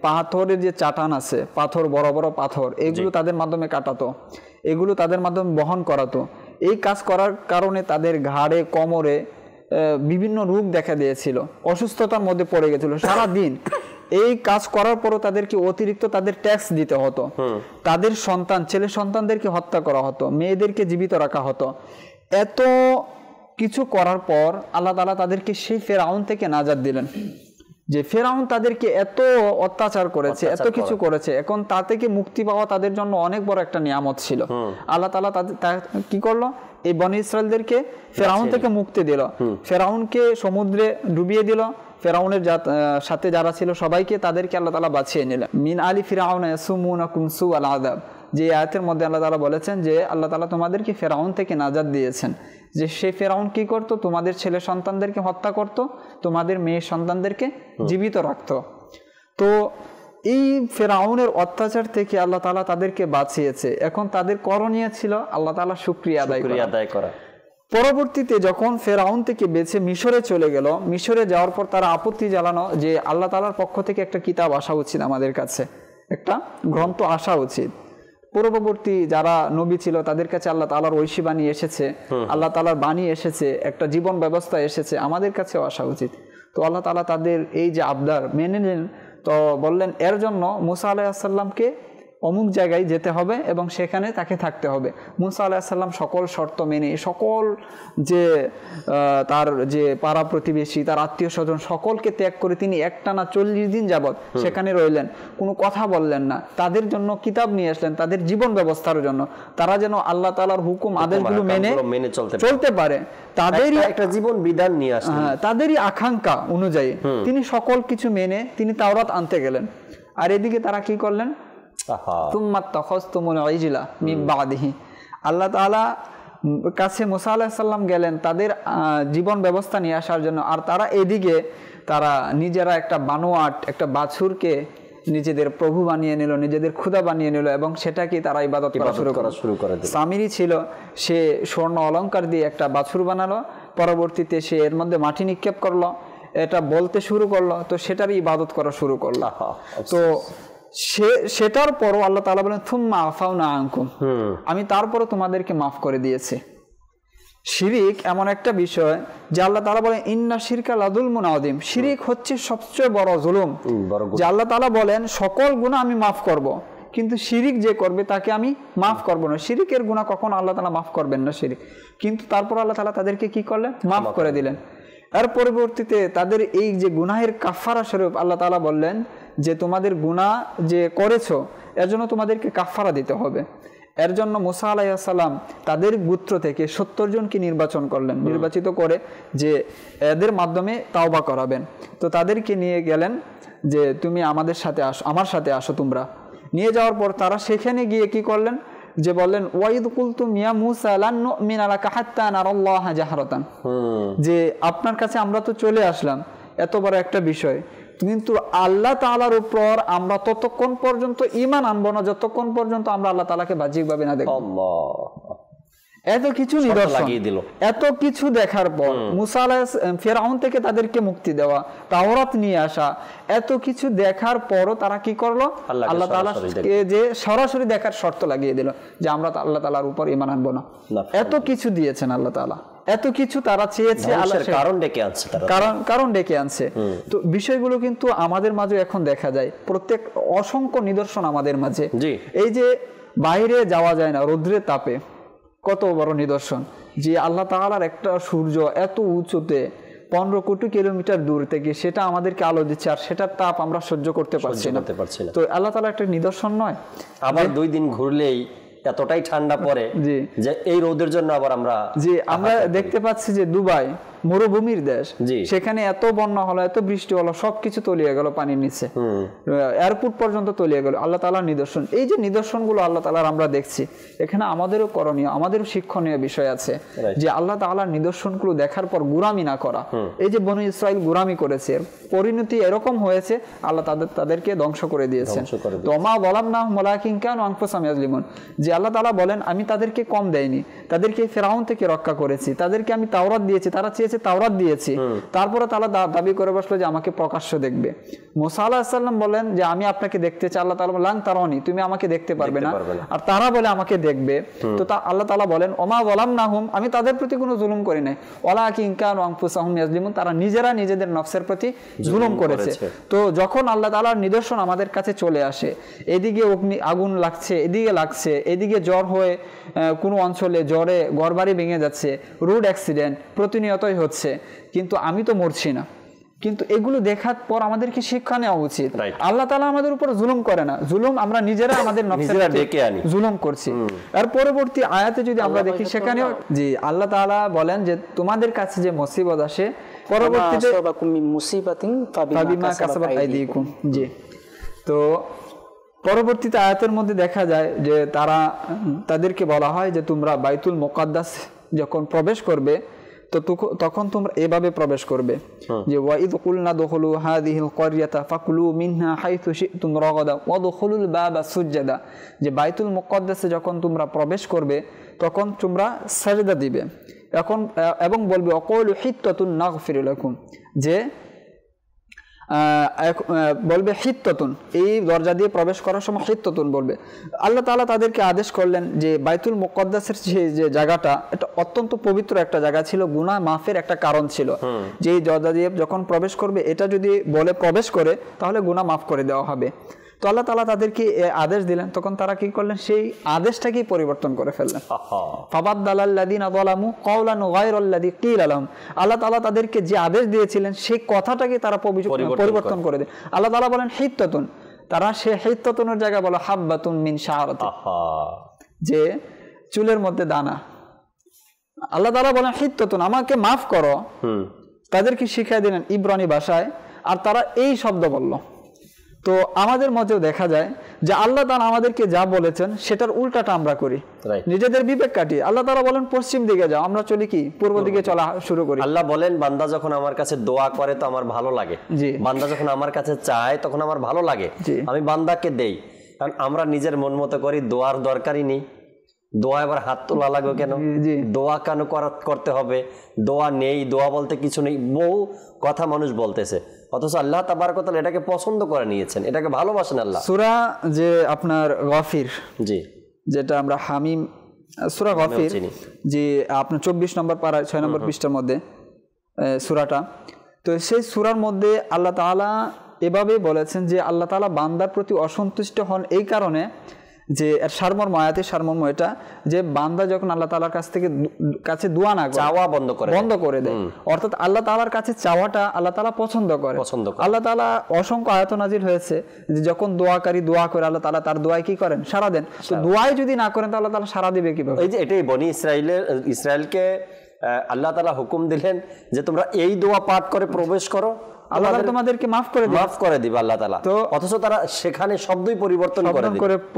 পাথরের যে চাটান আছে, পাথর বড় বড় পাথর, এগুলো তাদের মাধ্যমে কাটাতো, এগুলো তাদের মাধ্যমে বহন করাতো। এই কাজ করার কারণে তাদের ঘাড়ে কোমরে বিভিন্ন রোগ দেখা দিয়েছিল, অসুস্থতার মধ্যে পড়ে গেছিল সারাদিন। এই কাজ করার পরও তাদেরকে অতিরিক্ত তাদের ট্যাক্স দিতে হতো, তাদের সন্তান ছেলে সন্তানদেরকে হত্যা করা হতো, মেয়েদেরকে জীবিত রাখা হতো। এত কিছু করার পর আল্লাহ তাআলা তাদেরকে সেই ফেরাউন থেকে নাজাত দিলেন, যে ফেরাউন তাদেরকে এত অত্যাচার করেছে, এত কিছু করেছে, এখন তা থেকে মুক্তি পাওয়া তাদের জন্য অনেক বড় একটা নিয়ামত ছিল। আল্লাহ তাআলা কি করলো, এই বনি ইসরায়েলদেরকে ফেরাউন থেকে মুক্তি দিল, ফেরাউনকে সমুদ্রে ডুবিয়ে দিল, ফেরাউনের সাথে যারা ছিল সবাইকে তাদেরকে আল্লাহ তাআলা বাঁচিয়ে নিলেন। মিন আলি ফিরাউনা ইয়াসুমুনাকুম সুআল আযাব, যে আয়াতের মধ্যে আল্লাহ তাআলা বলেছেন যে আল্লাহ তাআলা তোমাদেরকে ফেরাউন থেকে নাজাত দিয়েছেন, যে সেই ফেরাউন কি করত, তোমাদের ছেলে সন্তানদেরকে হত্যা করত, তোমাদের মেয়ে সন্তানদেরকে জীবিত রাখত। তো এই ফেরাউনের অত্যাচার থেকে আল্লাহ তাআলা তাদেরকে বাঁচিয়েছে। এখন তাদের করণীয় ছিল আল্লাহ তাআলা শুকরিয়া আদায় করা। পরবর্তীতে যখন ফেরাউন থেকে বেঁচে মিশরে চলে গেল, মিশরে যাওয়ার পর তারা আপত্তি জানানো যে আল্লাহ তাআলার পক্ষ থেকে একটা কিতাব আসা উচিত, আমাদের কাছে একটা গ্রন্থ আসা উচিত। পূর্ববর্তী যারা নবী ছিল তাদের কাছে আল্লাহ তাআলার ঐশী বাণী এসেছে, আল্লাহ তাআলার বাণী এসেছে, একটা জীবন ব্যবস্থা এসেছে, আমাদের কাছেও আসা উচিত। তো আল্লাহ তাআলা তাদের এই যে আবদার মেনে নিলেন। তো বললেন এর জন্য মুসা আলাইহিস সালামকে অমুক জায়গায় যেতে হবে এবং সেখানে তাকে থাকতে হবে। মুসা আলাইহিস সালাম সকল শর্ত মেনে, সকল যে তার যে পাড়া প্রতিবেশী, তার আত্মীয় স্বজন সকলকে ত্যাগ করে তিনি একটানা 40 দিন যাবত সেখানে রইলেন, কোনো কথা বললেন না। তাদের জন্য কিতাব নিয়ে আসলেন, তাদের জীবন ব্যবস্থার জন্য, তারা যেন আল্লাহ তাআলার হুকুম আদেশগুলো মেনে চলতে পারে, তাদেরই একটা জীবন বিধান নিয়ে আসলেন। তাদেরই আকাঙ্ক্ষা অনুযায়ী তিনি সকল কিছু মেনে তিনি তাওরাত আনতে গেলেন। আর এদিকে তারা কি করলেন, আল্লাহ তাআলা কাছে মুসা আলাইহিস সালাম গেলেন তাদের জীবন ব্যবস্থা নিয়ে আসার জন্য। আর তারা এদিকে তারা নিজেরা একটা বানোয়াট, একটা বাছুরকে নিজেদের প্রভু বানিয়ে নিল, নিজেদের খুদা বানিয়ে নিল এবং সেটাকে তারা ইবাদত করা শুরু করে দিল। সামিরি ছিল, সে স্বর্ণ অলংকার দিয়ে একটা বাছুর বানালো, পরবর্তীতে সে এর মধ্যে মাটি নিক্ষেপ করলো, এটা বলতে শুরু করলো, তো সেটারই ইবাদত করা শুরু করলো। তো সেটার পরও আল্লাহ তাআলা বলেন থুম্মা আফাউনা আনকুম, আমি তারপরও তোমাদেরকে মাফ করে দিয়েছি। শিরিক এমন একটা বিষয় যে আল্লাহ তাআলা বলেন ইন্না শিরকা লাযুলমুন আযীম, শিরিক হচ্ছে সবচেয়ে বড় জুলুম। যে আল্লাহ তাআলা বলেন সকল গুনাহ আমি মাফ করব, কিন্তু শিরিক যে করবে তাকে আমি মাফ করব না। শিরিকের গুনাহ কখনো আল্লাহ তাআলা মাফ করবেন না, শিরিক। কিন্তু তারপর আল্লাহ তাআলা তাদেরকে কি করলেন, মাফ করে দিলেন। এর পরবর্তীতে তাদের এই যে গুনাহের কাফারা স্বরূপ আল্লাহ তাআলা বললেন যে তোমাদের গুনাহ যে করেছো এর জন্য তোমাদেরকে কাফারা দিতে হবে। এর জন্য মুসা আলাইহিস সালাম তাদের গোত্র থেকে 70 জনকে নির্বাচন করলেন, নির্বাচিত করে যে এদের মাধ্যমে তাওবা করাবেন। তো তাদেরকে নিয়ে গেলেন যে তুমি আমাদের সাথে আসো, আমার সাথে আসো। তোমরা নিয়ে যাওয়ার পর তারা সেখানে গিয়ে কি করলেন, যে বললেন ওয়াইদ কুলতুম ইয়া মুসা লান নুমিনা লাকা হাত্তা নারাল্লাহা জাহরাতান, যে আপনার কাছে আমরা তো চলে আসলাম, এত বড় একটা বিষয়, কিন্তু আল্লাহ তাআলার উপর আমরা ততক্ষণ পর্যন্ত ঈমান আনবো না যতক্ষণ পর্যন্ত আমরা আল্লাহ তাআলাকে বাহ্যিকভাবে না দেখব। এত কিছু নিদর্শন, এত কিছু দেখার পর মুসা আলাইহিস ফিরআউন থেকে তাদেরকে মুক্তি দেওয়া, তাওরাত নিয়ে আসা, এত কিছু দেখার পরও তারা কি করলো, আল্লাহ তাআলাকে যে সরাসরি দেখার শর্ত লাগিয়ে দিল যে আমরা আল্লাহ তাআলার উপর ঈমান আনবো না। এত কিছু দিয়েছেন আল্লাহ তাআলা, এত কিছু তারা চেয়েছে, কারণ ডেকে আনছে। তো বিষয়গুলো কিন্তু আমাদের মাঝে এখন দেখা যায়, প্রত্যেক অসংখ্য নিদর্শন আমাদের মাঝে। এই যে বাইরে যাওয়া যায় না রৌদ্রের তাপে, কত বড় নিদর্শন যে আল্লাহ তাআলার একটা সূর্য এত উঁচুতে 15 কোটি কিলোমিটার দূর থেকে সেটা আমাদেরকে আলো দিচ্ছে, আর সেটার তাপ আমরা সহ্য করতে পারছি না। তো আল্লাহ তাআলা একটা নিদর্শন নয়? আবার 2 দিন ঘুরলেই এতটাই ঠান্ডা পড়ে যে এই রোদের জন্য আবার আমরা দেখতে পাচ্ছি যে দুবাই মরুভূমির দেশ, জি। সেখানে এত বন্যা হলো, এত বৃষ্টি হলো, সবকিছু তলিয়ে গেল পানির নিচে, এয়ারপোর্ট পর্যন্ত তলিয়ে গেল। আল্লাহ তাআলার নিদর্শন, এই যে নিদর্শনগুলো আল্লাহ তাআলার আমরা দেখছি, এখানে আমাদেরও করণীয়, আমাদেরও শিক্ষণীয় বিষয় আছে যে আল্লাহ তাআলার নিদর্শনগুলো দেখার পর গুরামি না করা। এই যে বনী ইসরাইল গুরামি করেছে, পরিণতি এরকম হয়েছে, আল্লাহ তাদেরকে ধ্বংস করে দিয়েছেন। তো মা যালামনাহুম ওয়ালাকিন কানু আনফুসাহুম ইয়াজলিমুন, যে আল্লাহ তাআলা বলেন আমি তাদেরকে কম দেইনি, তাদেরকে ফিরআউন থেকে রক্ষা করেছি, তাদেরকে আমি তাওরাত দিয়েছি, তারা চেয়েছে তাওরাত দিয়েছি, তারপরে তারা দাবি করে বসলো যে আমাকে প্রকাশ্য দেখবে। মুসা আলাইহিস সালাম বলেন যে আমি আপনাকে দেখতে চাই, আল্লাহ তাআলা বলেন তারানি, তুমি আমাকে দেখতে পারবে না, আর তারা বলে আমাকে দেখবে। তো আল্লাহ তাআলা বলেন ওমা যালামনাহুম, আমি তাদের প্রতি কোনো জুলুম করি নাই, ওয়ালাকিন কানু আনফুসাহুম ইয়াজলিমুন, তারা নিজেরা নিজেদের নফসের প্রতি জুলুম করেছে। তো যখন আল্লাহ তাআলার নিদর্শন আমাদের কাছে চলে আসে, এদিকে আগুন লাগছে, এদিকে লাগছে, এদিকে জ্বর হয়ে কোনো অঞ্চলে জ্বরে ঘরবাড়ি ভেঙে যাচ্ছে, রোড অ্যাক্সিডেন্ট প্রতিনিয়তই হচ্ছে, কিন্তু আমি তো মরছি না। কিন্তু এগুলো দেখার পর আমাদেরকে শিক্ষা নেওয়া উচিত। আল্লাহ তাআলা আমাদের উপর জুলুম করে না, জুলুম আমরা নিজেরা আমাদের নফসের ডেকে আনি, জুলুম করছি। আর পরবর্তী আয়াতে যদি আমরা দেখি, সেখানেও জি আল্লাহ তাআলা বলেন যে তোমাদের কাছে যে মুসিবত আসে, পরবর্তীতে ফাবিমা কাসাবাত আইদিকুম, জি। তো পরবর্তীতে আয়াতের মধ্যে দেখা যায় যে তাদেরকে বলা হয় যে তোমরা বাইতুল মুকাদ্দাস যখন প্রবেশ করবে, তো তখন তোমরা এভাবে প্রবেশ করবে যে ওয়াইদ কুলনা দুখুলু হাযিহিল ক্বরিয়াতা ফাকুলু মিনহা হাইথু শি'তুম রাগাদা ওয়াদখুলুল বাবা সুজদা, যে বাইতুল মুকাদ্দাসে যখন তোমরা প্রবেশ করবে তখন তোমরা সাজদা দিবে, এবং বলবে ওয়াকুলু হিত্তাতুন নাগফির লাকুম, যে বলবে হিত্তাতুন, এই দরজা দিয়ে প্রবেশ করার সময় হিত্তাতুন বলবে। আল্লাহ তাআলা তাদেরকে আদেশ করলেন যে বাইতুল মুকাদ্দাসের যে জায়গাটা, এটা অত্যন্ত পবিত্র একটা জায়গা ছিল, গুনাহ মাফের একটা কারণ ছিল, যে এই দরজা দিয়ে যখন প্রবেশ করবে, এটা যদি বলে প্রবেশ করে তাহলে গুনাহ মাফ করে দেওয়া হবে। তো আল্লাহ তাআলা তাদেরকে আদেশ দিলেন, তখন তারা কি করলেন, সেই আদেশটাকেই পরিবর্তন করে ফেললেন। ফাবাদদালাল্লাযীনা যালামু কাওলান গায়রাল্লাযী ক্বিলা লাহুম, আল্লাহ তাআলা তাদেরকে যে আদেশ দিয়েছিলেন সেই কথাটাকে তারা পরিবর্তন করে দেন। আল্লাহ তাআলা বলেন হিত্তাতুন, তারা সে হিত্তাতুনের জায়গায় বলে হাব্বাতুন মিন শাআরাতি, যে চুলের মধ্যে দানা। আল্লাহ তাআলা বলেন হিত্তাতুন, আমাকে মাফ করো, তাদেরকে শিখিয়ে দিলেন ইব্রানি ভাষায়, আর তারা এই শব্দ বলল। তো আমাদের মধ্যেও দেখা যায় যে আল্লাহ তাআলা আমাদেরকে যা বলেছেন সেটার উল্টাটা আমরা করি, নিজেদের বিবেক কাটি। আল্লাহ তাআলা বলেন পশ্চিম দিকে যাও, আমরা চলি কি পূর্ব দিকে চলা শুরু করি। আল্লাহ বলেন বান্দা যখন আমার কাছে দোয়া করে তো আমার ভালো লাগে, বান্দা যখন আমার কাছে চায় তখন আমার ভালো লাগে, আমি বান্দাকে দেই। কারণ আমরা নিজের মন মতো করি, দোয়ার দরকারই নেই, দোয়া এবার হাত তোলা লাগবে কেন, দোয়া কেন করতে হবে, দোয়া নেই, দোয়া বলতে কিছু নেই, বহু কথা মানুষ বলতেছে, অথচ আল্লাহ তাবারক ওয়া তাআলা এটাকে পছন্দ করে নিয়েছেন, এটাকে ভালোবাসেন আল্লাহ। সূরা যে আপনার গাফির, জি, যেটা আমরা হামিম, সূরা গাফির, যে আপনার 24 নম্বর পারা 6 নম্বর পৃষ্ঠার মধ্যে সূরাটা, তো সেই সূরার মধ্যে আল্লাহ তাআলা এভাবে বলেছেন যে আল্লাহ তাআলা বান্দার প্রতি অসন্তুষ্ট হন এই কারণে যে এর সারমর্ম, আয়াতের সারমর্ম এটা, যে বান্দা যখন আল্লাহ তাআলার কাছে দোয়া না করে, চাওয়া বন্ধ করে দেয়, অর্থাৎ আল্লাহ তাআলার কাছে চাওয়াটা আল্লাহ তাআলা পছন্দ করে। আল্লাহ তাআলা অসংখ্য আয়াত নাজিল হয়েছে যে যখন দোয়াকারী দোয়া করে আল্লাহ তাআলা তার দোয়ায় কি করেন, সাড়া দেন। তো দোয়াই যদি না করেন তো আল্লাহ তাআলা সাড়া দিবে কিভাবে? এই যে এটাই বনি ইসরাইলকে আল্লাহ তাআলা হুকুম দিলেন যে তোমরা এই দোয়া পাঠ করে প্রবেশ করো, আল্লাহ তোমাদেরকে মাফ করে দিবে আল্লাহ তাআলা, তো অথচ তারা সেখানে শব্দই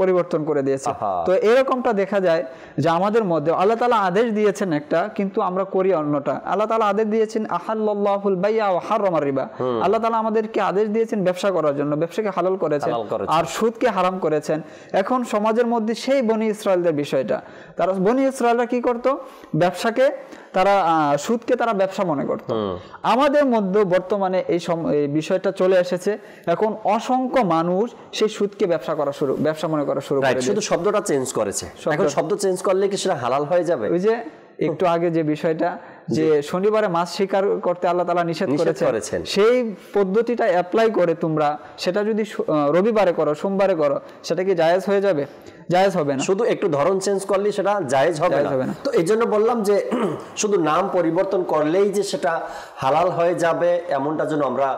পরিবর্তন করে দিয়েছে। তো এরকমটা দেখা যায় যে আমাদের মধ্যে আল্লাহ তাআলা আদেশ দিয়েছেন একটা, কিন্তু আমরা করি অন্যটা। আল্লাহ তাআলা আদেশ দিয়েছেন আহাল্লাল্লাহুল বাইয়া ওয়া হারামার রিবা, আল্লাহ তাআলা আমাদেরকে আদেশ দিয়েছেন ব্যবসা করার জন্য, ব্যবসাকে হালাল করেছেন, আর সুদকে হারাম করেছেন। এখন সমাজের মধ্যে সেই বনি ইসরাইলদের বিষয়টা, তারা বনি ইসরাইলরা কি করত, ব্যবসাকে তারা সুদকে তারা ব্যবসা মনে করত। আমাদের মধ্যে বর্তমানে এই বিষয়টা চলে এসেছে, এখন অসংখ্য মানুষ সেই সুদকে ব্যবসা মনে করা শুরু করে, শুধু শব্দটা চেঞ্জ করেছে। এখন শব্দ চেঞ্জ করলে কি সেটা হালাল হয়ে যাবে? ওই যে একটু আগে যে বিষয়টা, যে শনিবারে মাছ শিকার করতে আল্লাহ তাআলা নিষেধ করেছেন, সেই পদ্ধতিটা অ্যাপ্লাই করে তোমরা সেটা যদি রবিবারে করো, সোমবারে করো, সেটা কি জায়েজ হয়ে যাবে? জায়েজ হবে না। শুধু একটু ধরন চেঞ্জ করলে সেটা জায়েজ হবে না। তো এই জন্য বললাম যে শুধু নাম পরিবর্তন করলেই যে সেটা হালাল হয়ে যাবে এমনটা যেন আমরা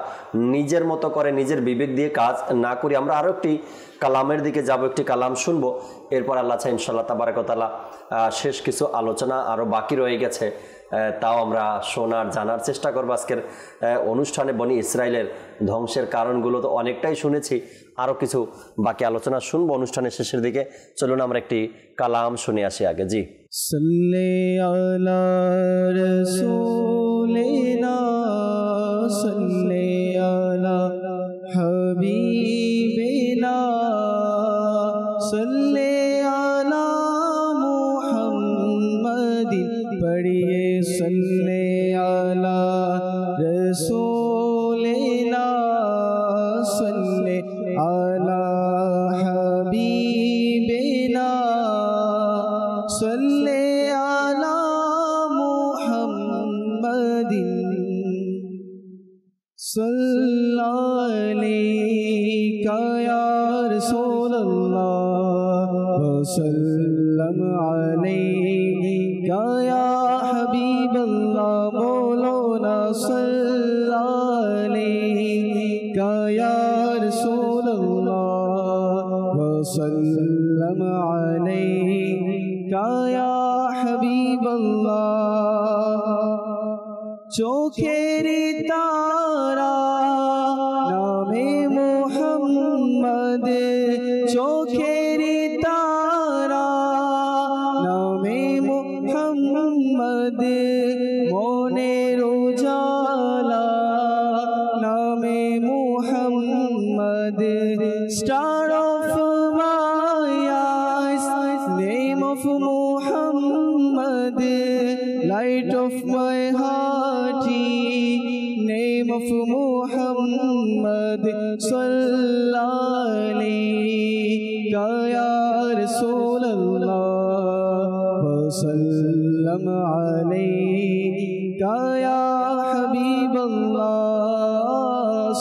নিজের মতো করে নিজের বিবেক দিয়ে কাজ না করি। আমরা আরো একটি কালামের দিকে যাব, একটি কালাম শুনবো, এরপর আল্লাহ চাই ইনশাআল্লাহ তাবারক ওয়া তাআলা শেষ কিছু আলোচনা আরো বাকি রয়ে গেছে, তাও আমরা শোনার জানার চেষ্টা করব। আজকের অনুষ্ঠানে বনি ইসরায়েলের ধ্বংসের কারণগুলো তো অনেকটাই শুনেছি, আরও কিছু বাকি আলোচনা শুনবো অনুষ্ঠানের শেষের দিকে। চলুন আমরা একটি কালাম শুনে আসি আগে। জি, সাল্লি আলা রাসূলিনা সাল্লি আলা হাবিবিনা সাল্লি আলা মুহাম্মাদিন, পড়িয়ে সাল্লি আলা রাসূলিনা সাল্লি আলা হাবিবিনা সাল্লি আলা মুহাম্মাদিন সাল্লাল্লাহু ইয়া রাসূলুল্লাহ ওয়া সাল্লাম আলাইকা ইয়া হাবিবাল্লাহ, মওলানা সাল্লাল্লাহু ইয়া রাসূলুল্লাহ ওয়া সাল্লাম আলাইকা ইয়া হাবিবাল্লাহ। চোখের তারা নামে মুহাম্মদ, চোখের তারা নামে মুহাম্মদ, মনের উজালা নামে Muhammad, star of my eyes name of Muhammad, light of my heart, name of Muhammad, sallallahu alayka ya Rasulallah wa sallam alayka ya Habiballah,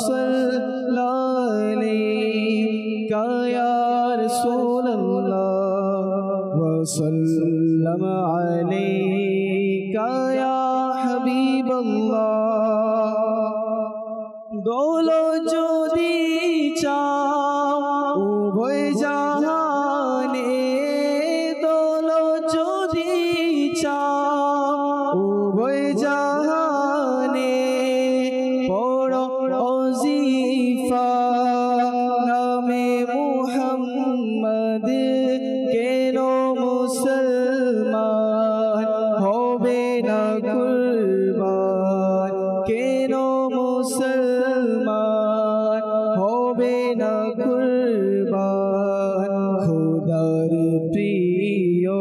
sallallahu alayka ya Rasulallah wa sallam alayka ya Habiballah। দোলো যদি চাও উভয় জাহানে, দোলো যদি চাও উভয় জাহানে, পড়ো ওজিফা নামে মুহাম্মদ, কেন মুসলমান হবে না কুরবান, কেন মুসলমান হবে না কুরবান, খোদার প্রিয়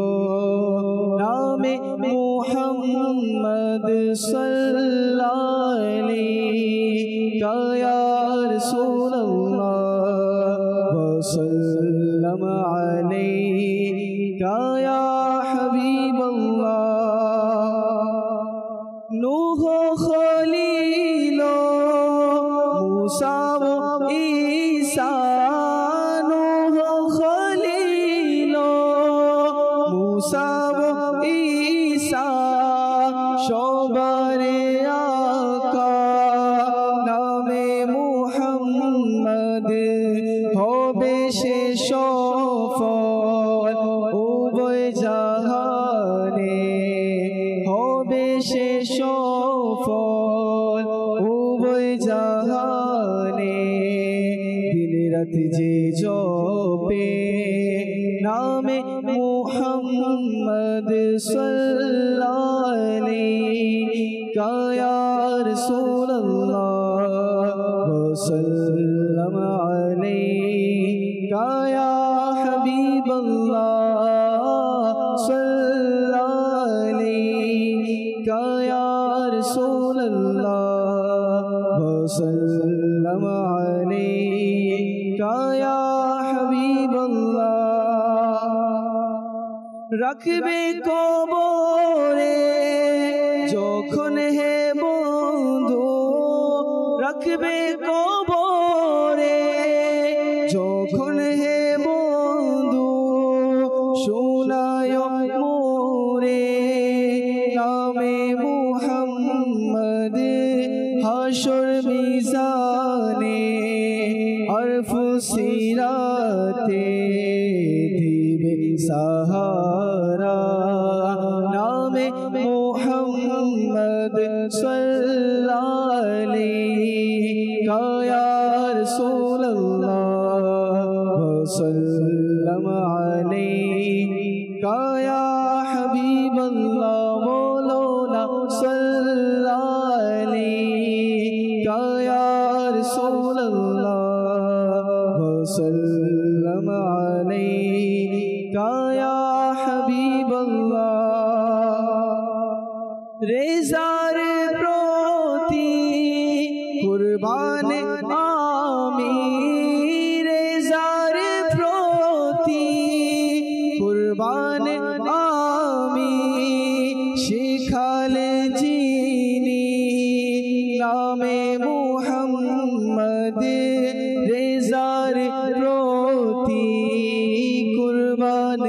নামে মুহাম্মদ সাল্লাল্লাহু আলাইকা ইয়া রাসূলুল্লাহ ওয়া সাল্লাম আলাইকা ইয়া হাবিবাল্লাহ। নূহ খলিল মুসা ঈসা, নূহ খলিল মুসা ঈসা, সবার আকা নামে মুহাম্মদ, হবে সে সফল উভয় জাহানে, হবে সে সফল উভয় জাহানে, দিন রাত যে জপে নামে মুহাম্মদ সাল্লাল্লাহু আলাইকা ইয়া রাসূলুল্লাহ ওয়া সাল্লাম আলাইকা ইয়া হাবিবাল্লাহ, সাল্লাল্লাহু আলাইকা ইয়া রাসূলুল্লাহ ওয়া সাল্লাম আলাইকা ইয়া হাবিবাল্লাহ। রাখবে কবরে যখন হে বন্ধু, রাখবে কবরে যখন হে বন্ধু, শোনায় মোরে নামে মুহাম্মদ, হাসর মিজানে আর ফুসিরাতে দিবে সাহারা নামে মুহাম্মদ वसल्लम अलैका या हबीब अल्लाह बोलो ना सल्लल्लाहु अलैका या रसूल अल्लाह वसल्लम अलैका या हबीब अल्लाह रेज़ार प्रोती कुर्बान आमी रेज़ार प्रोती कुर्बान आमी शिखाले जीनी नामे मुहम्मद रेज़ार प्रोती कुर्बान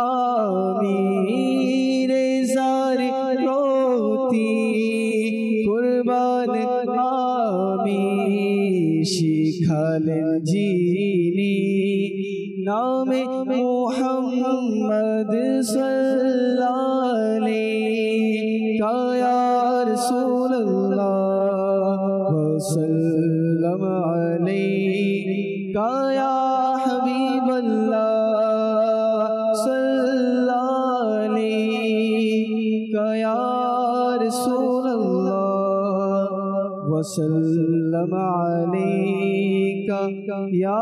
आमी रेज़ार प्रोती कुर्बान आमी शिखाले जीनी नामे मुहम्मद सल्लल्लाहु अलैका या रसूल अल्लाह वसल्लम अलैका या हबीब अल्लाह सल्लल्लाहु अलैका या रसूल अल्लाह वसल्लम अलैका या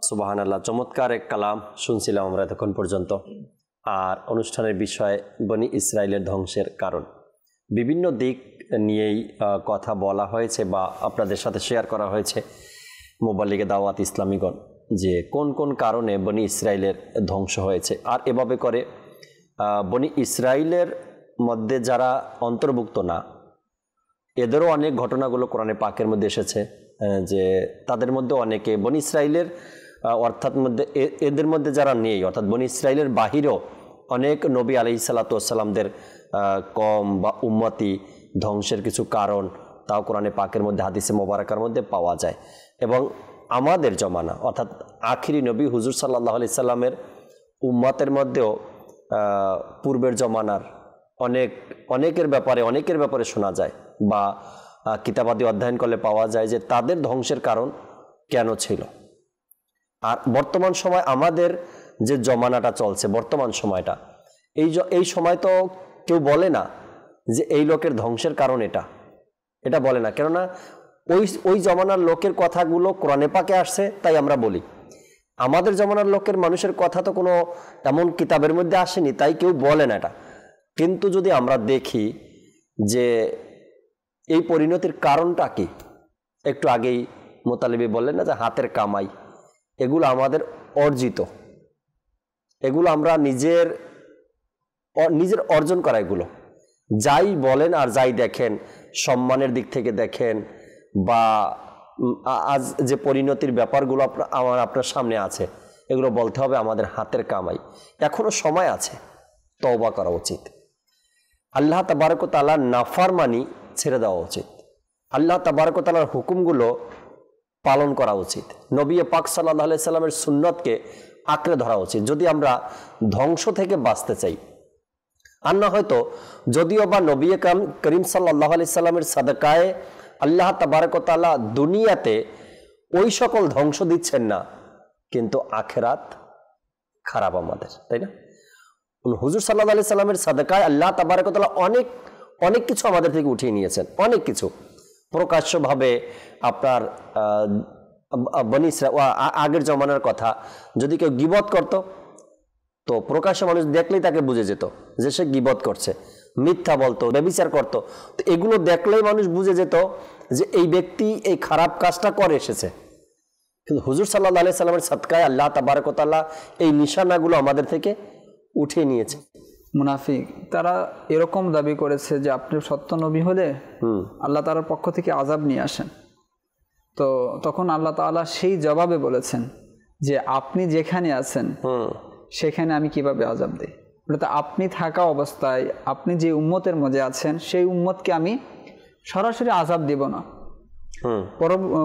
সুবহানাল্লাহ। চমৎকার এক কালাম শুনছিলাম আমরা এতক্ষণ পর্যন্ত। আর অনুষ্ঠানের বিষয় বনি ইসরায়েলের ধ্বংসের কারণ, বিভিন্ন দিক নিয়েই কথা বলা হয়েছে বা আপনাদের সাথে শেয়ার করা হয়েছে মুবাল্লিগে দাওয়াত ইসলামীগণ, যে কোন কোন কারণে বনি ইসরায়েলের ধ্বংস হয়েছে। আর এভাবে করে বনি ইসরায়েলের মধ্যে যারা অন্তর্ভুক্ত না, এদেরও অনেক ঘটনাগুলো কোরআনে পাকের মধ্যে এসেছে, যে তাদের মধ্যে অনেকে বনি ইসরায়েলের অর্থাৎ এদের মধ্যে যারা নেই, অর্থাৎ বনি ইসরায়েলের বাহিরেও অনেক নবী আলাইহিসসালাতু ওয়াসসালামদের কম বা উম্মতি ধ্বংসের কিছু কারণ তাও কোরআনে পাকের মধ্যে হাদিসে মোবারকার মধ্যে পাওয়া যায়। এবং আমাদের জমানা অর্থাৎ আখিরি নবী হুজুর সাল্লাল্লাহু আলাইহি সাল্লামের উম্মতের মধ্যেও পূর্বের জমানার অনেকের ব্যাপারে শোনা যায় বা কিতাবাদি অধ্যয়ন করলে পাওয়া যায় যে তাদের ধ্বংসের কারণ কেন ছিল। আর বর্তমান সময় আমাদের যে জমানাটা চলছে, বর্তমান সময়টা, এই সময় তো কেউ বলে না যে এই লোকের ধ্বংসের কারণ এটা বলে না, কেননা ওই জমানার লোকের কথাগুলো কোরআনে পাকে আসছে, তাই আমরা বলি। আমাদের জমানার লোকের মানুষের কথা তো কোনো এমন কিতাবের মধ্যে আসেনি, তাই কেউ বলে না এটা। কিন্তু যদি আমরা দেখি যে এই পরিণতির কারণটা কি, একটু আগেই মোতালিবি বললেন না যে হাতের কামাই, এগুলো আমাদের অর্জিত, এগুলো আমরা নিজের অর্জন করা, এগুলো যাই বলেন আর যাই দেখেন, সম্মানের দিক থেকে দেখেন বা আজ যে পরিণতির ব্যাপারগুলো আপনার সামনে আছে, এগুলো বলতে হবে আমাদের হাতের কামাই। এখনো সময় আছে, তওবা করা উচিত। আল্লাহ তাবারক ওয়া তাআলার নাফরমানি ছেড়ে দেওয়া উচিত, আল্লাহ তাবারক ওয়া তাআলার হুকুমগুলো পালন করা উচিত, নবী পাক সাল্লাল্লাহু আলাইহি সাল্লামের সুন্নতকে আঁকড়ে ধরা উচিত, যদি আমরা ধ্বংস থেকে বাঁচতে চাই। আর না হয়তো যদিও বা নবী করিম সাল্লাল্লাহু আলাইহি সাল্লামের সাদকায়ে আল্লাহ তাবারক ওয়া তাআলা দুনিয়াতে ওই সকল ধ্বংস দিচ্ছেন না, কিন্তু আখিরাত খারাপ আমাদের, তাই না? হুজুর সাল্লাল্লাহু আলাইহি সাল্লামের সাদকায়ে আল্লাহ তাবারক ওয়া তাআলা অনেক কিছু আমাদের থেকে উঠিয়ে নিয়েছেন, অনেক কিছু। প্রকাশ্যভাবে আপনার বনি ইসরাইল আগের জমানার কথা যদি কেউ গীবত করত, তো প্রকাশ্য মানুষ দেখলেই তাকে বুঝে যেত যে সে গীবত করছে, মিথ্যা বলতো, ব্যভিচার করত, তো এগুলো দেখলেই মানুষ বুঝে যেত যে এই ব্যক্তি এই খারাপ কাজটা করে এসেছে। কিন্তু হুজুর সাল্লাল্লাহু আলাইহি সাল্লামের সাদকায়ে আল্লাহ তাবারক ওয়া তাআলা এই নিশানাগুলো আমাদের থেকে উঠিয়ে নিয়েছে। মুনাফিক তারা এরকম দাবি করেছে যে আপনি সত্য নবী হলে আল্লাহ তাআলার পক্ষ থেকে আযাব নিয়ে আসেন। তো তখন আল্লাহ তাআলা সেই জবাবে বলেছেন যে আপনি যেখানে আছেন সেখানে আমি কিভাবে আযাব দিই, বলতে আপনি থাকা অবস্থায় আপনি যে উম্মতের মধ্যে আছেন সেই উম্মতকে আমি সরাসরি আযাব দিব না।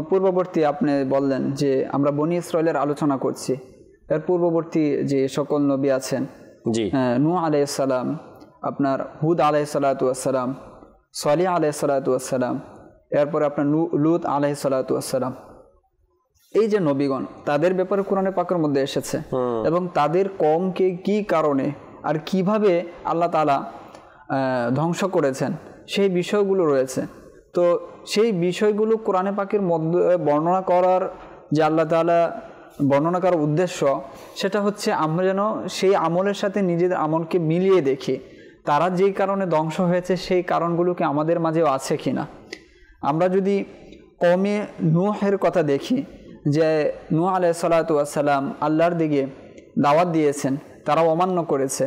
পূর্ববর্তী আপনি বললেন যে আমরা বনি ইসরাইলের আলোচনা করছি, এর পূর্ববর্তী যে সকল নবী আছেন, নূহ আলাইহিস সালাম, আপনার হুদ আলাইহিস সালাতু ওয়াস সালাম, সালিহ আলাইহিস সালাতু ওয়াস সালাম, এরপরে আপনার লুত আলাইহিস সালাতু ওয়াস সালাম, এই যে নবীগণ তাদের ব্যাপারে কোরআনে পাকের মধ্যে এসেছে এবং তাদের কওমকে কি কারণে আর কিভাবে আল্লাহ তাআলা ধ্বংস করেছেন সেই বিষয়গুলো রয়েছে। তো সেই বিষয়গুলো কোরআনে পাকের মধ্যে বর্ণনা করার যে আল্লাহ তাআলা বর্ণনা করার উদ্দেশ্য, সেটা হচ্ছে আমরা যেন সেই আমলের সাথে নিজেদের আমলকে মিলিয়ে দেখি তারা যেই কারণে ধ্বংস হয়েছে সেই কারণগুলোকে আমাদের মাঝেও আছে কিনা। আমরা যদি কওমে নূহের কথা দেখি, যে নূহ আলাইহিস সালাতু ওয়াস সালাম আল্লাহর দিকে দাওয়াত দিয়েছেন, তারা অমান্য করেছে,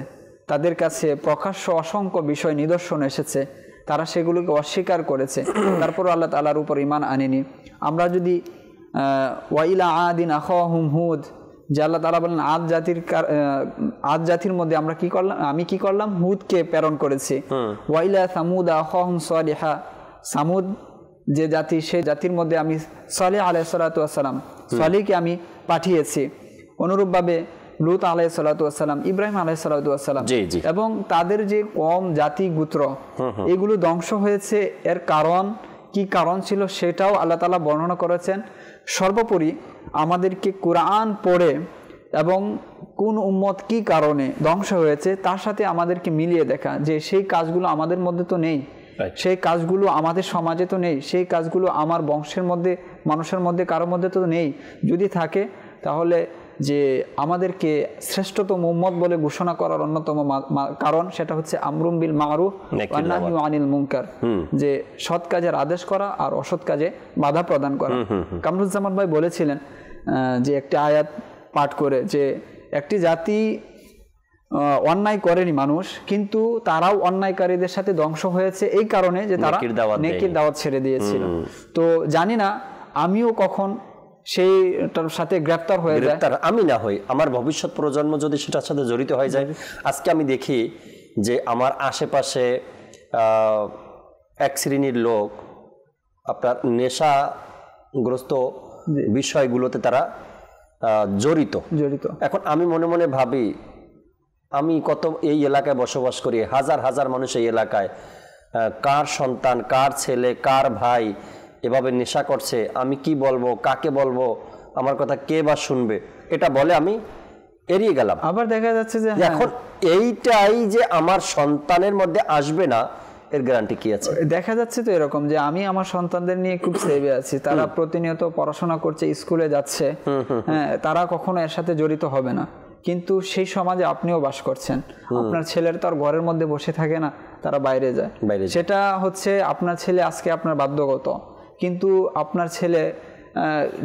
তাদের কাছে প্রকাশ্য অসংখ্য বিষয় নিদর্শন এসেছে, তারা সেগুলোকে অস্বীকার করেছে, তারপর আল্লাহ তাআলার উপর ঈমান আনেনি। আমরা যদি ওয়াইলা আদিন আখাহুম হুদ, যে আল্লাহ তাআলা বলেন আদ জাতির মধ্যে আমি কি করলাম হুদকে প্রেরণ করেছি। ওয়াইলা সামুদ আখাহুম সালিহা, সামুদ যে জাতি, সেই জাতির মধ্যে আমি সালেহ আলাইহিস সালাতু ওয়াস সালাম সালেহকে আমি পাঠিয়েছি। অনুরূপভাবে লুত আলাইহিস সালাতু ওয়াস সালাম, ইব্রাহিম আলাইহিস সালাতু ওয়াস সালাম, এবং তাদের যে কম জাতি গোত্র এগুলো ধ্বংস হয়েছে, এর কারণ কি কারণ ছিল সেটাও আল্লাহ তাআলা বর্ণনা করেছেন। সর্বোপরি আমাদেরকে কোরআন পড়ে এবং কোন উম্মত কি কারণে ধ্বংস হয়েছে তার সাথে আমাদেরকে মিলিয়ে দেখা যে সেই কাজগুলো আমাদের মধ্যে তো নেই, সেই কাজগুলো আমাদের সমাজে তো নেই, সেই কাজগুলো আমার বংশের মধ্যে মানুষের মধ্যে কারোর মধ্যে তো নেই। যদি থাকে তাহলে যে আমাদেরকে শ্রেষ্ঠতম উম্মত বলে ঘোষণা করার অন্যতম কারণ সেটা হচ্ছে আমরুম বিল মারুফ ওয়া নাহয়ু আনিল মুনকার, যে সৎ কাজের আদেশ করা আর অসৎ কাজে বাধা প্রদান করা। কামরুজ্জামান ভাই বলেছিলেন যে একটি আয়াত পাঠ করে, যে একটি জাতি অন্যায় করেনি মানুষ, কিন্তু তারাও অন্যায়কারীদের সাথে ধ্বংস হয়েছে এই কারণে যে তারা নেকির দাওয়াত ছেড়ে দিয়েছিল। তো জানি না আমিও কখন সেইটার সাথে গ্রেফতার হয়ে যায়, আমি না হই, আমার ভবিষ্যৎ প্রজন্ম যদি সেটার সাথে জড়িত হয়ে যায়। আজকে আমি দেখি যে আমার আশেপাশে এক শ্রেণীর লোক আপনার নেশাগ্রস্ত বিষয়গুলোতে তারা জড়িত। এখন আমি মনে মনে ভাবি, আমি এই এলাকায় বসবাস করি, হাজার হাজার মানুষ এই এলাকায়, কার সন্তান, কার ছেলে, কার ভাই এভাবে নেশা করছে, আমি কি বলবো, কাকে বলবো, আমার কথা কে বা শুনবে, এটা বলে আমি এড়িয়ে গেলাম। আবার দেখা যাচ্ছে যে এখন এইটাই যে আমার সন্তানের মধ্যে আসবে না, এর গ্যারান্টি কি আছে? দেখা যাচ্ছে তো এরকম যে আমি আমার সন্তানদের নিয়ে খুব সেভে আছি, তারা প্রতিনিয়ত পড়াশোনা করছে, স্কুলে যাচ্ছে, হ্যাঁ, তারা কখনো এর সাথে জড়িত হবে না, কিন্তু সেই সমাজে আপনিও বাস করছেন। আপনার ছেলের তো আর ঘরের মধ্যে বসে থাকে না, তারা বাইরে যায়। সেটা হচ্ছে আপনার ছেলে আজকে আপনার বাধ্যগত, কিন্তু আপনার ছেলে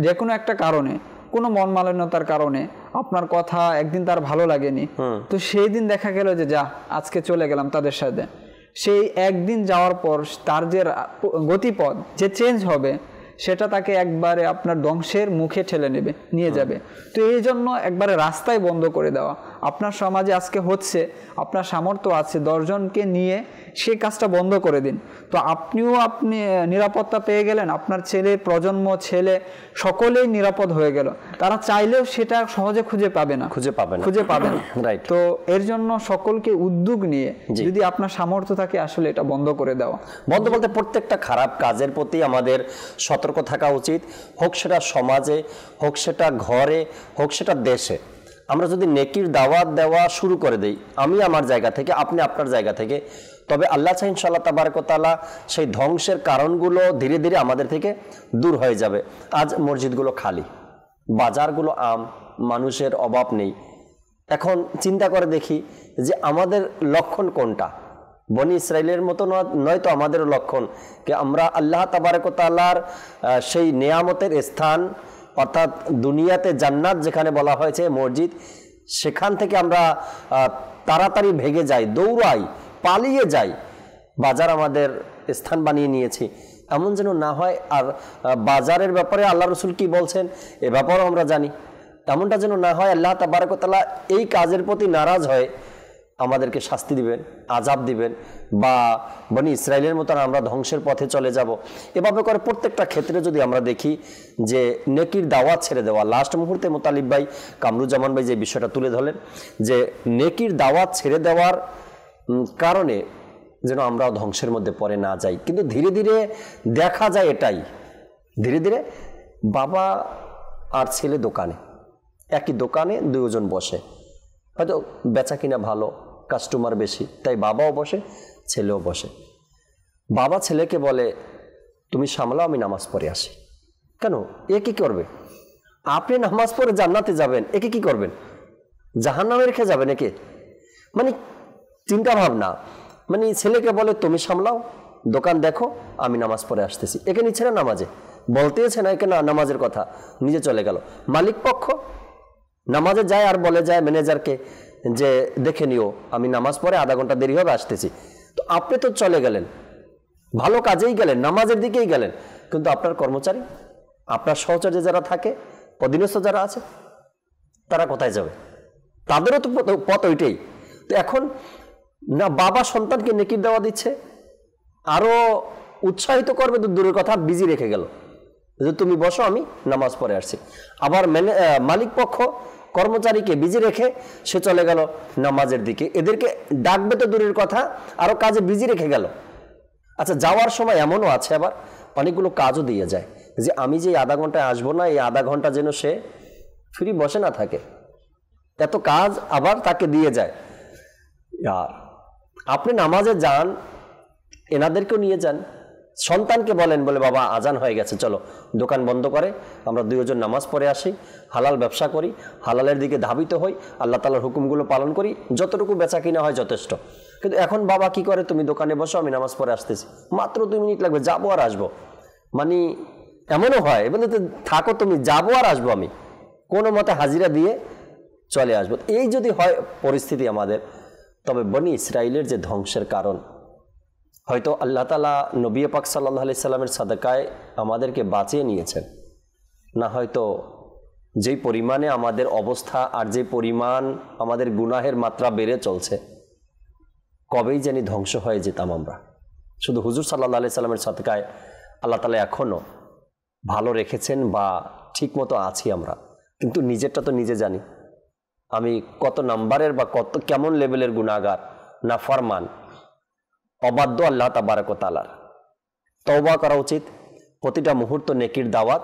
যে কোনো একটা কারণে, কোনো মন মালিন্যতার কারণে আপনার কথা একদিন তার ভালো লাগেনি, তো সেই দিন দেখা গেল যে যা আজকে চলে গেলাম তাদের সাথে, সেই একদিন যাওয়ার পর তার যে গতিপথ যে চেঞ্জ হবে সেটা তাকে একবারে আপনার ধ্বংসের মুখে ঠেলে নিয়ে যাবে। তো এই জন্য একবারে রাস্তায় বন্ধ করে দেওয়া। আপনার সমাজে আজকে হচ্ছে, আপনার সামর্থ্য আছে 10 জনকে নিয়ে সেই কাজটা বন্ধ করে দিন, তো আপনি নিরাপত্তা পেয়ে গেলেন, আপনার ছেলে, প্রজন্ম, ছেলে সকলেই নিরাপদ হয়ে গেল। তারা চাইলেও সেটা সহজে খুঁজে পাবে না। রাইট। তো এর জন্য সকলকে উদ্যোগ নিয়ে যদি আপনার সামর্থ্য থাকে আসলে এটা বন্ধ করে দেওয়া। বন্ধ বলতে প্রত্যেকটা খারাপ কাজের প্রতি আমাদের সতর্ক থাকা উচিত, হোক সেটা সমাজে, হোক সেটা ঘরে, হোক সেটা দেশে। আমরা যদি নেকির দাওয়াত দেওয়া শুরু করে দেই, আমি আমার জায়গা থেকে, আপনি আপনার জায়গা থেকে, তবে আল্লাহ চাই ইনশাআল্লাহ তাবারক ওয়া তাআলা সেই ধ্বংসের কারণগুলো ধীরে ধীরে আমাদের থেকে দূর হয়ে যাবে। আজ মসজিদগুলো খালি, বাজারগুলো মানুষের অভাব নেই। এখন চিন্তা করে দেখি যে আমাদের লক্ষণ কোনটা? বনি ইসরাইলের মতো নয় তো আমাদের লক্ষণ, যে আমরা আল্লাহ তাবারক ওয়া তাআলার সেই নেয়ামতের স্থান, অর্থাৎ দুনিয়াতে জান্নাত যেখানে বলা হয়েছে মসজিদ, সেখান থেকে আমরা তাড়াতাড়ি ভেগে যাই, দৌড়াই, পালিয়ে যাই, বাজার আমাদের স্থান বানিয়ে নিয়েছি। এমন যেন না হয়। আর বাজারের ব্যাপারে আল্লাহ রসুল কি বলছেন এ ব্যাপারেও আমরা জানি। এমনটা যেন না হয় আল্লাহ তাবারক ওয়া তাআলা এই কাজের প্রতি নারাজ হয়ে আমাদেরকে শাস্তি দিবেন, আযাব দিবেন, বা বনি ইসরাইলের মতন আমরা ধ্বংসের পথে চলে যাব। এভাবে করে প্রত্যেকটা ক্ষেত্রে যদি আমরা দেখি যে নেকির দাওয়াত ছেড়ে দেওয়া, লাস্ট মুহূর্তে মোতালিব ভাই, কামরুজ্জামান ভাই যে বিষয়টা তুলে ধরলেন যে নেকির দাওয়াত ছেড়ে দেওয়ার কারণে যেন আমরাও ধ্বংসের মধ্যে পড়ে না যাই। কিন্তু ধীরে ধীরে দেখা যায় এটাই, ধীরে ধীরে বাবা আর ছেলে দোকানে, একই দোকানে দুজন বসে, হয়তো বেচা কিনা ভালো, কাস্টমার বেশি, তাই বাবাও বসে ছেলেও বসে। বাবা ছেলেকে বলে তুমি সামলাও, আমি নামাজ পড়ে আসি। কেন? এ কি করবে? আপনি নামাজ পড়ে জান্নাতে যাবেন, একে কি করবেন? জাহান্নামে রেখে যাবেন একে? মানে চিন্তা ভাবনা। মানে ছেলেকে বলে তুমি সামলাও, দোকান দেখো, আমি নামাজ পড়ে আসতেছি। একে নিচ্ছে না নামাজে, বলতেছে না একে না নামাজের কথা, নিজে চলে গেল। মালিক পক্ষ নামাজে যায় আর বলে যায় ম্যানেজারকে যে দেখে নিও, আমি নামাজ পড়ে আধা ঘন্টা দেরি হবে আসতেছি। তো আপনি তো চলে গেলেন, ভালো কাজেই গেলেন, নামাজের দিকেই গেলেন, কিন্তু আপনার কর্মচারী, আপনার সহচর্যে যারা থাকে, অধীনস্থ যারা আছে, তারা কোথায় যাবে? তাদেরও তো পথ ওইটাই। তো এখন না বাবা সন্তানকে নেকির দেওয়া দিচ্ছে, আরো উৎসাহিত করবে তো দূরের কথা, বিজি রেখে গেল যে তুমি বসো, আমি নামাজ পড়ে আসছি। আবার মালিক পক্ষ কর্মচারীকে বিজি রেখে সে চলে গেল নামাজের দিকে, এদেরকে ডাকবে তো দূরের কথা, আরো কাজে বিজি রেখে গেল। আচ্ছা, যাওয়ার সময় এমনও আছে আবার অনেকগুলো কাজও দিয়ে যায় যে আমি যে আধা ঘন্টায় আসবো না, এই আধা ঘন্টা যেন সে ফ্রি বসে না থাকে, এত কাজ আবার তাকে দিয়ে যায়। আর আপনি নামাজে যান, এনাদেরকেও নিয়ে যান, সন্তানকে বলেন, বলে বাবা আজান হয়ে গেছে, চলো দোকান বন্ধ করে আমরা দুজন নামাজ পড়ে আসি, হালাল ব্যবসা করি, হালালের দিকে ধাবিত হই, আল্লাহ তাআলার হুকুমগুলো পালন করি, যতটুকু বেচা কিনা হয় যথেষ্ট। কিন্তু এখন বাবা কি করে, তুমি দোকানে বসো, আমি নামাজ পড়ে আসতেছি, মাত্র 2 মিনিট লাগবে, যাবো আর আসবো। মানে এমনও হয়, এবার থাকো তুমি, যাবো আর আসবো, আমি কোনো মতে হাজিরা দিয়ে চলে আসবো। এই যদি হয় পরিস্থিতি আমাদের, তবে বনি ইসরাইলের যে ধ্বংসের কারণ, হয়তো আল্লাহ তাআলা নবী পাক সাল্লাল্লাহু আলাইহি সাল্লামের সাদাকায় আমাদেরকে বাঁচিয়ে নিয়েছেন, না হয়তো যেই পরিমাণে আমাদের অবস্থা আর যে পরিমাণ আমাদের গুনাহের মাত্রা বেড়ে চলছে, কবেই জানি ধ্বংস হয়ে যেতাম আমরা। শুধু হুজুর সাল্লাল্লাহু আলাইহি সাল্লামের সাদাকায় আল্লাহ তাআলা এখনও ভালো রেখেছেন বা ঠিক মতো আছি আমরা, কিন্তু নিজেরটা তো নিজে জানি, আমি কত নাম্বারের বা কত কেমন লেভেলের গুনাহগার, নাফরমান, অবাধ্য আল্লাহ তাবারক ওয়া তাআলার। তওবা করা উচিত, প্রতিটা মুহূর্ত নেকির দাওয়াত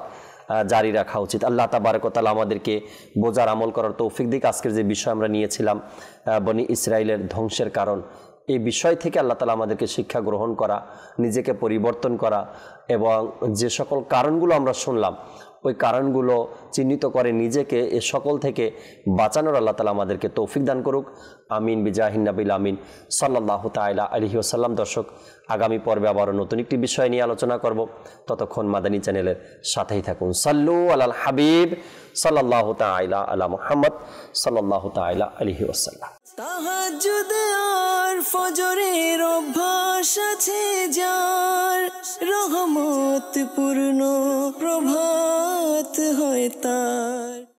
জারি রাখা উচিত। আল্লাহ তাবারক ওয়া তাআলা আমাদেরকে বোঝার আমল করার তৌফিক দিক। আজকের যে বিষয় আমরা নিয়েছিলাম বনি ইসরাইলের ধ্বংসের কারণ, এই বিষয় থেকে আল্লাহ তাআলা আমাদেরকে শিক্ষা গ্রহণ করা, নিজেকে পরিবর্তন করা, এবং যে সকল কারণগুলো আমরা শুনলাম ওই কারণগুলো চিহ্নিত করে নিজেকে এ সকল থেকে বাঁচানোর আল্লাহ তাআলা আমাদেরকে তৌফিক দান করুক। আমিন বিজাহিন নবিল আমিন সাল্লাল্লাহু তাআলা আলাইহি ওয়াসাল্লাম। দর্শক, আগামী পর্বে আবারও নতুন একটি বিষয় নিয়ে আলোচনা করব, ততক্ষণ মাদানী চ্যানেলের সাথেই থাকুন। সাল্লু আলাল হাবিব সাল্লাল্লাহু তাআলা আলা মুহাম্মদ সাল্লাল্লাহু তাআলা আলাইহি ওয়াসাল্লাম। তাহাজ্জুদ আর ফজরের অভ্যাস আছে যার, রহমত পূর্ণ প্রভাত হয় তার।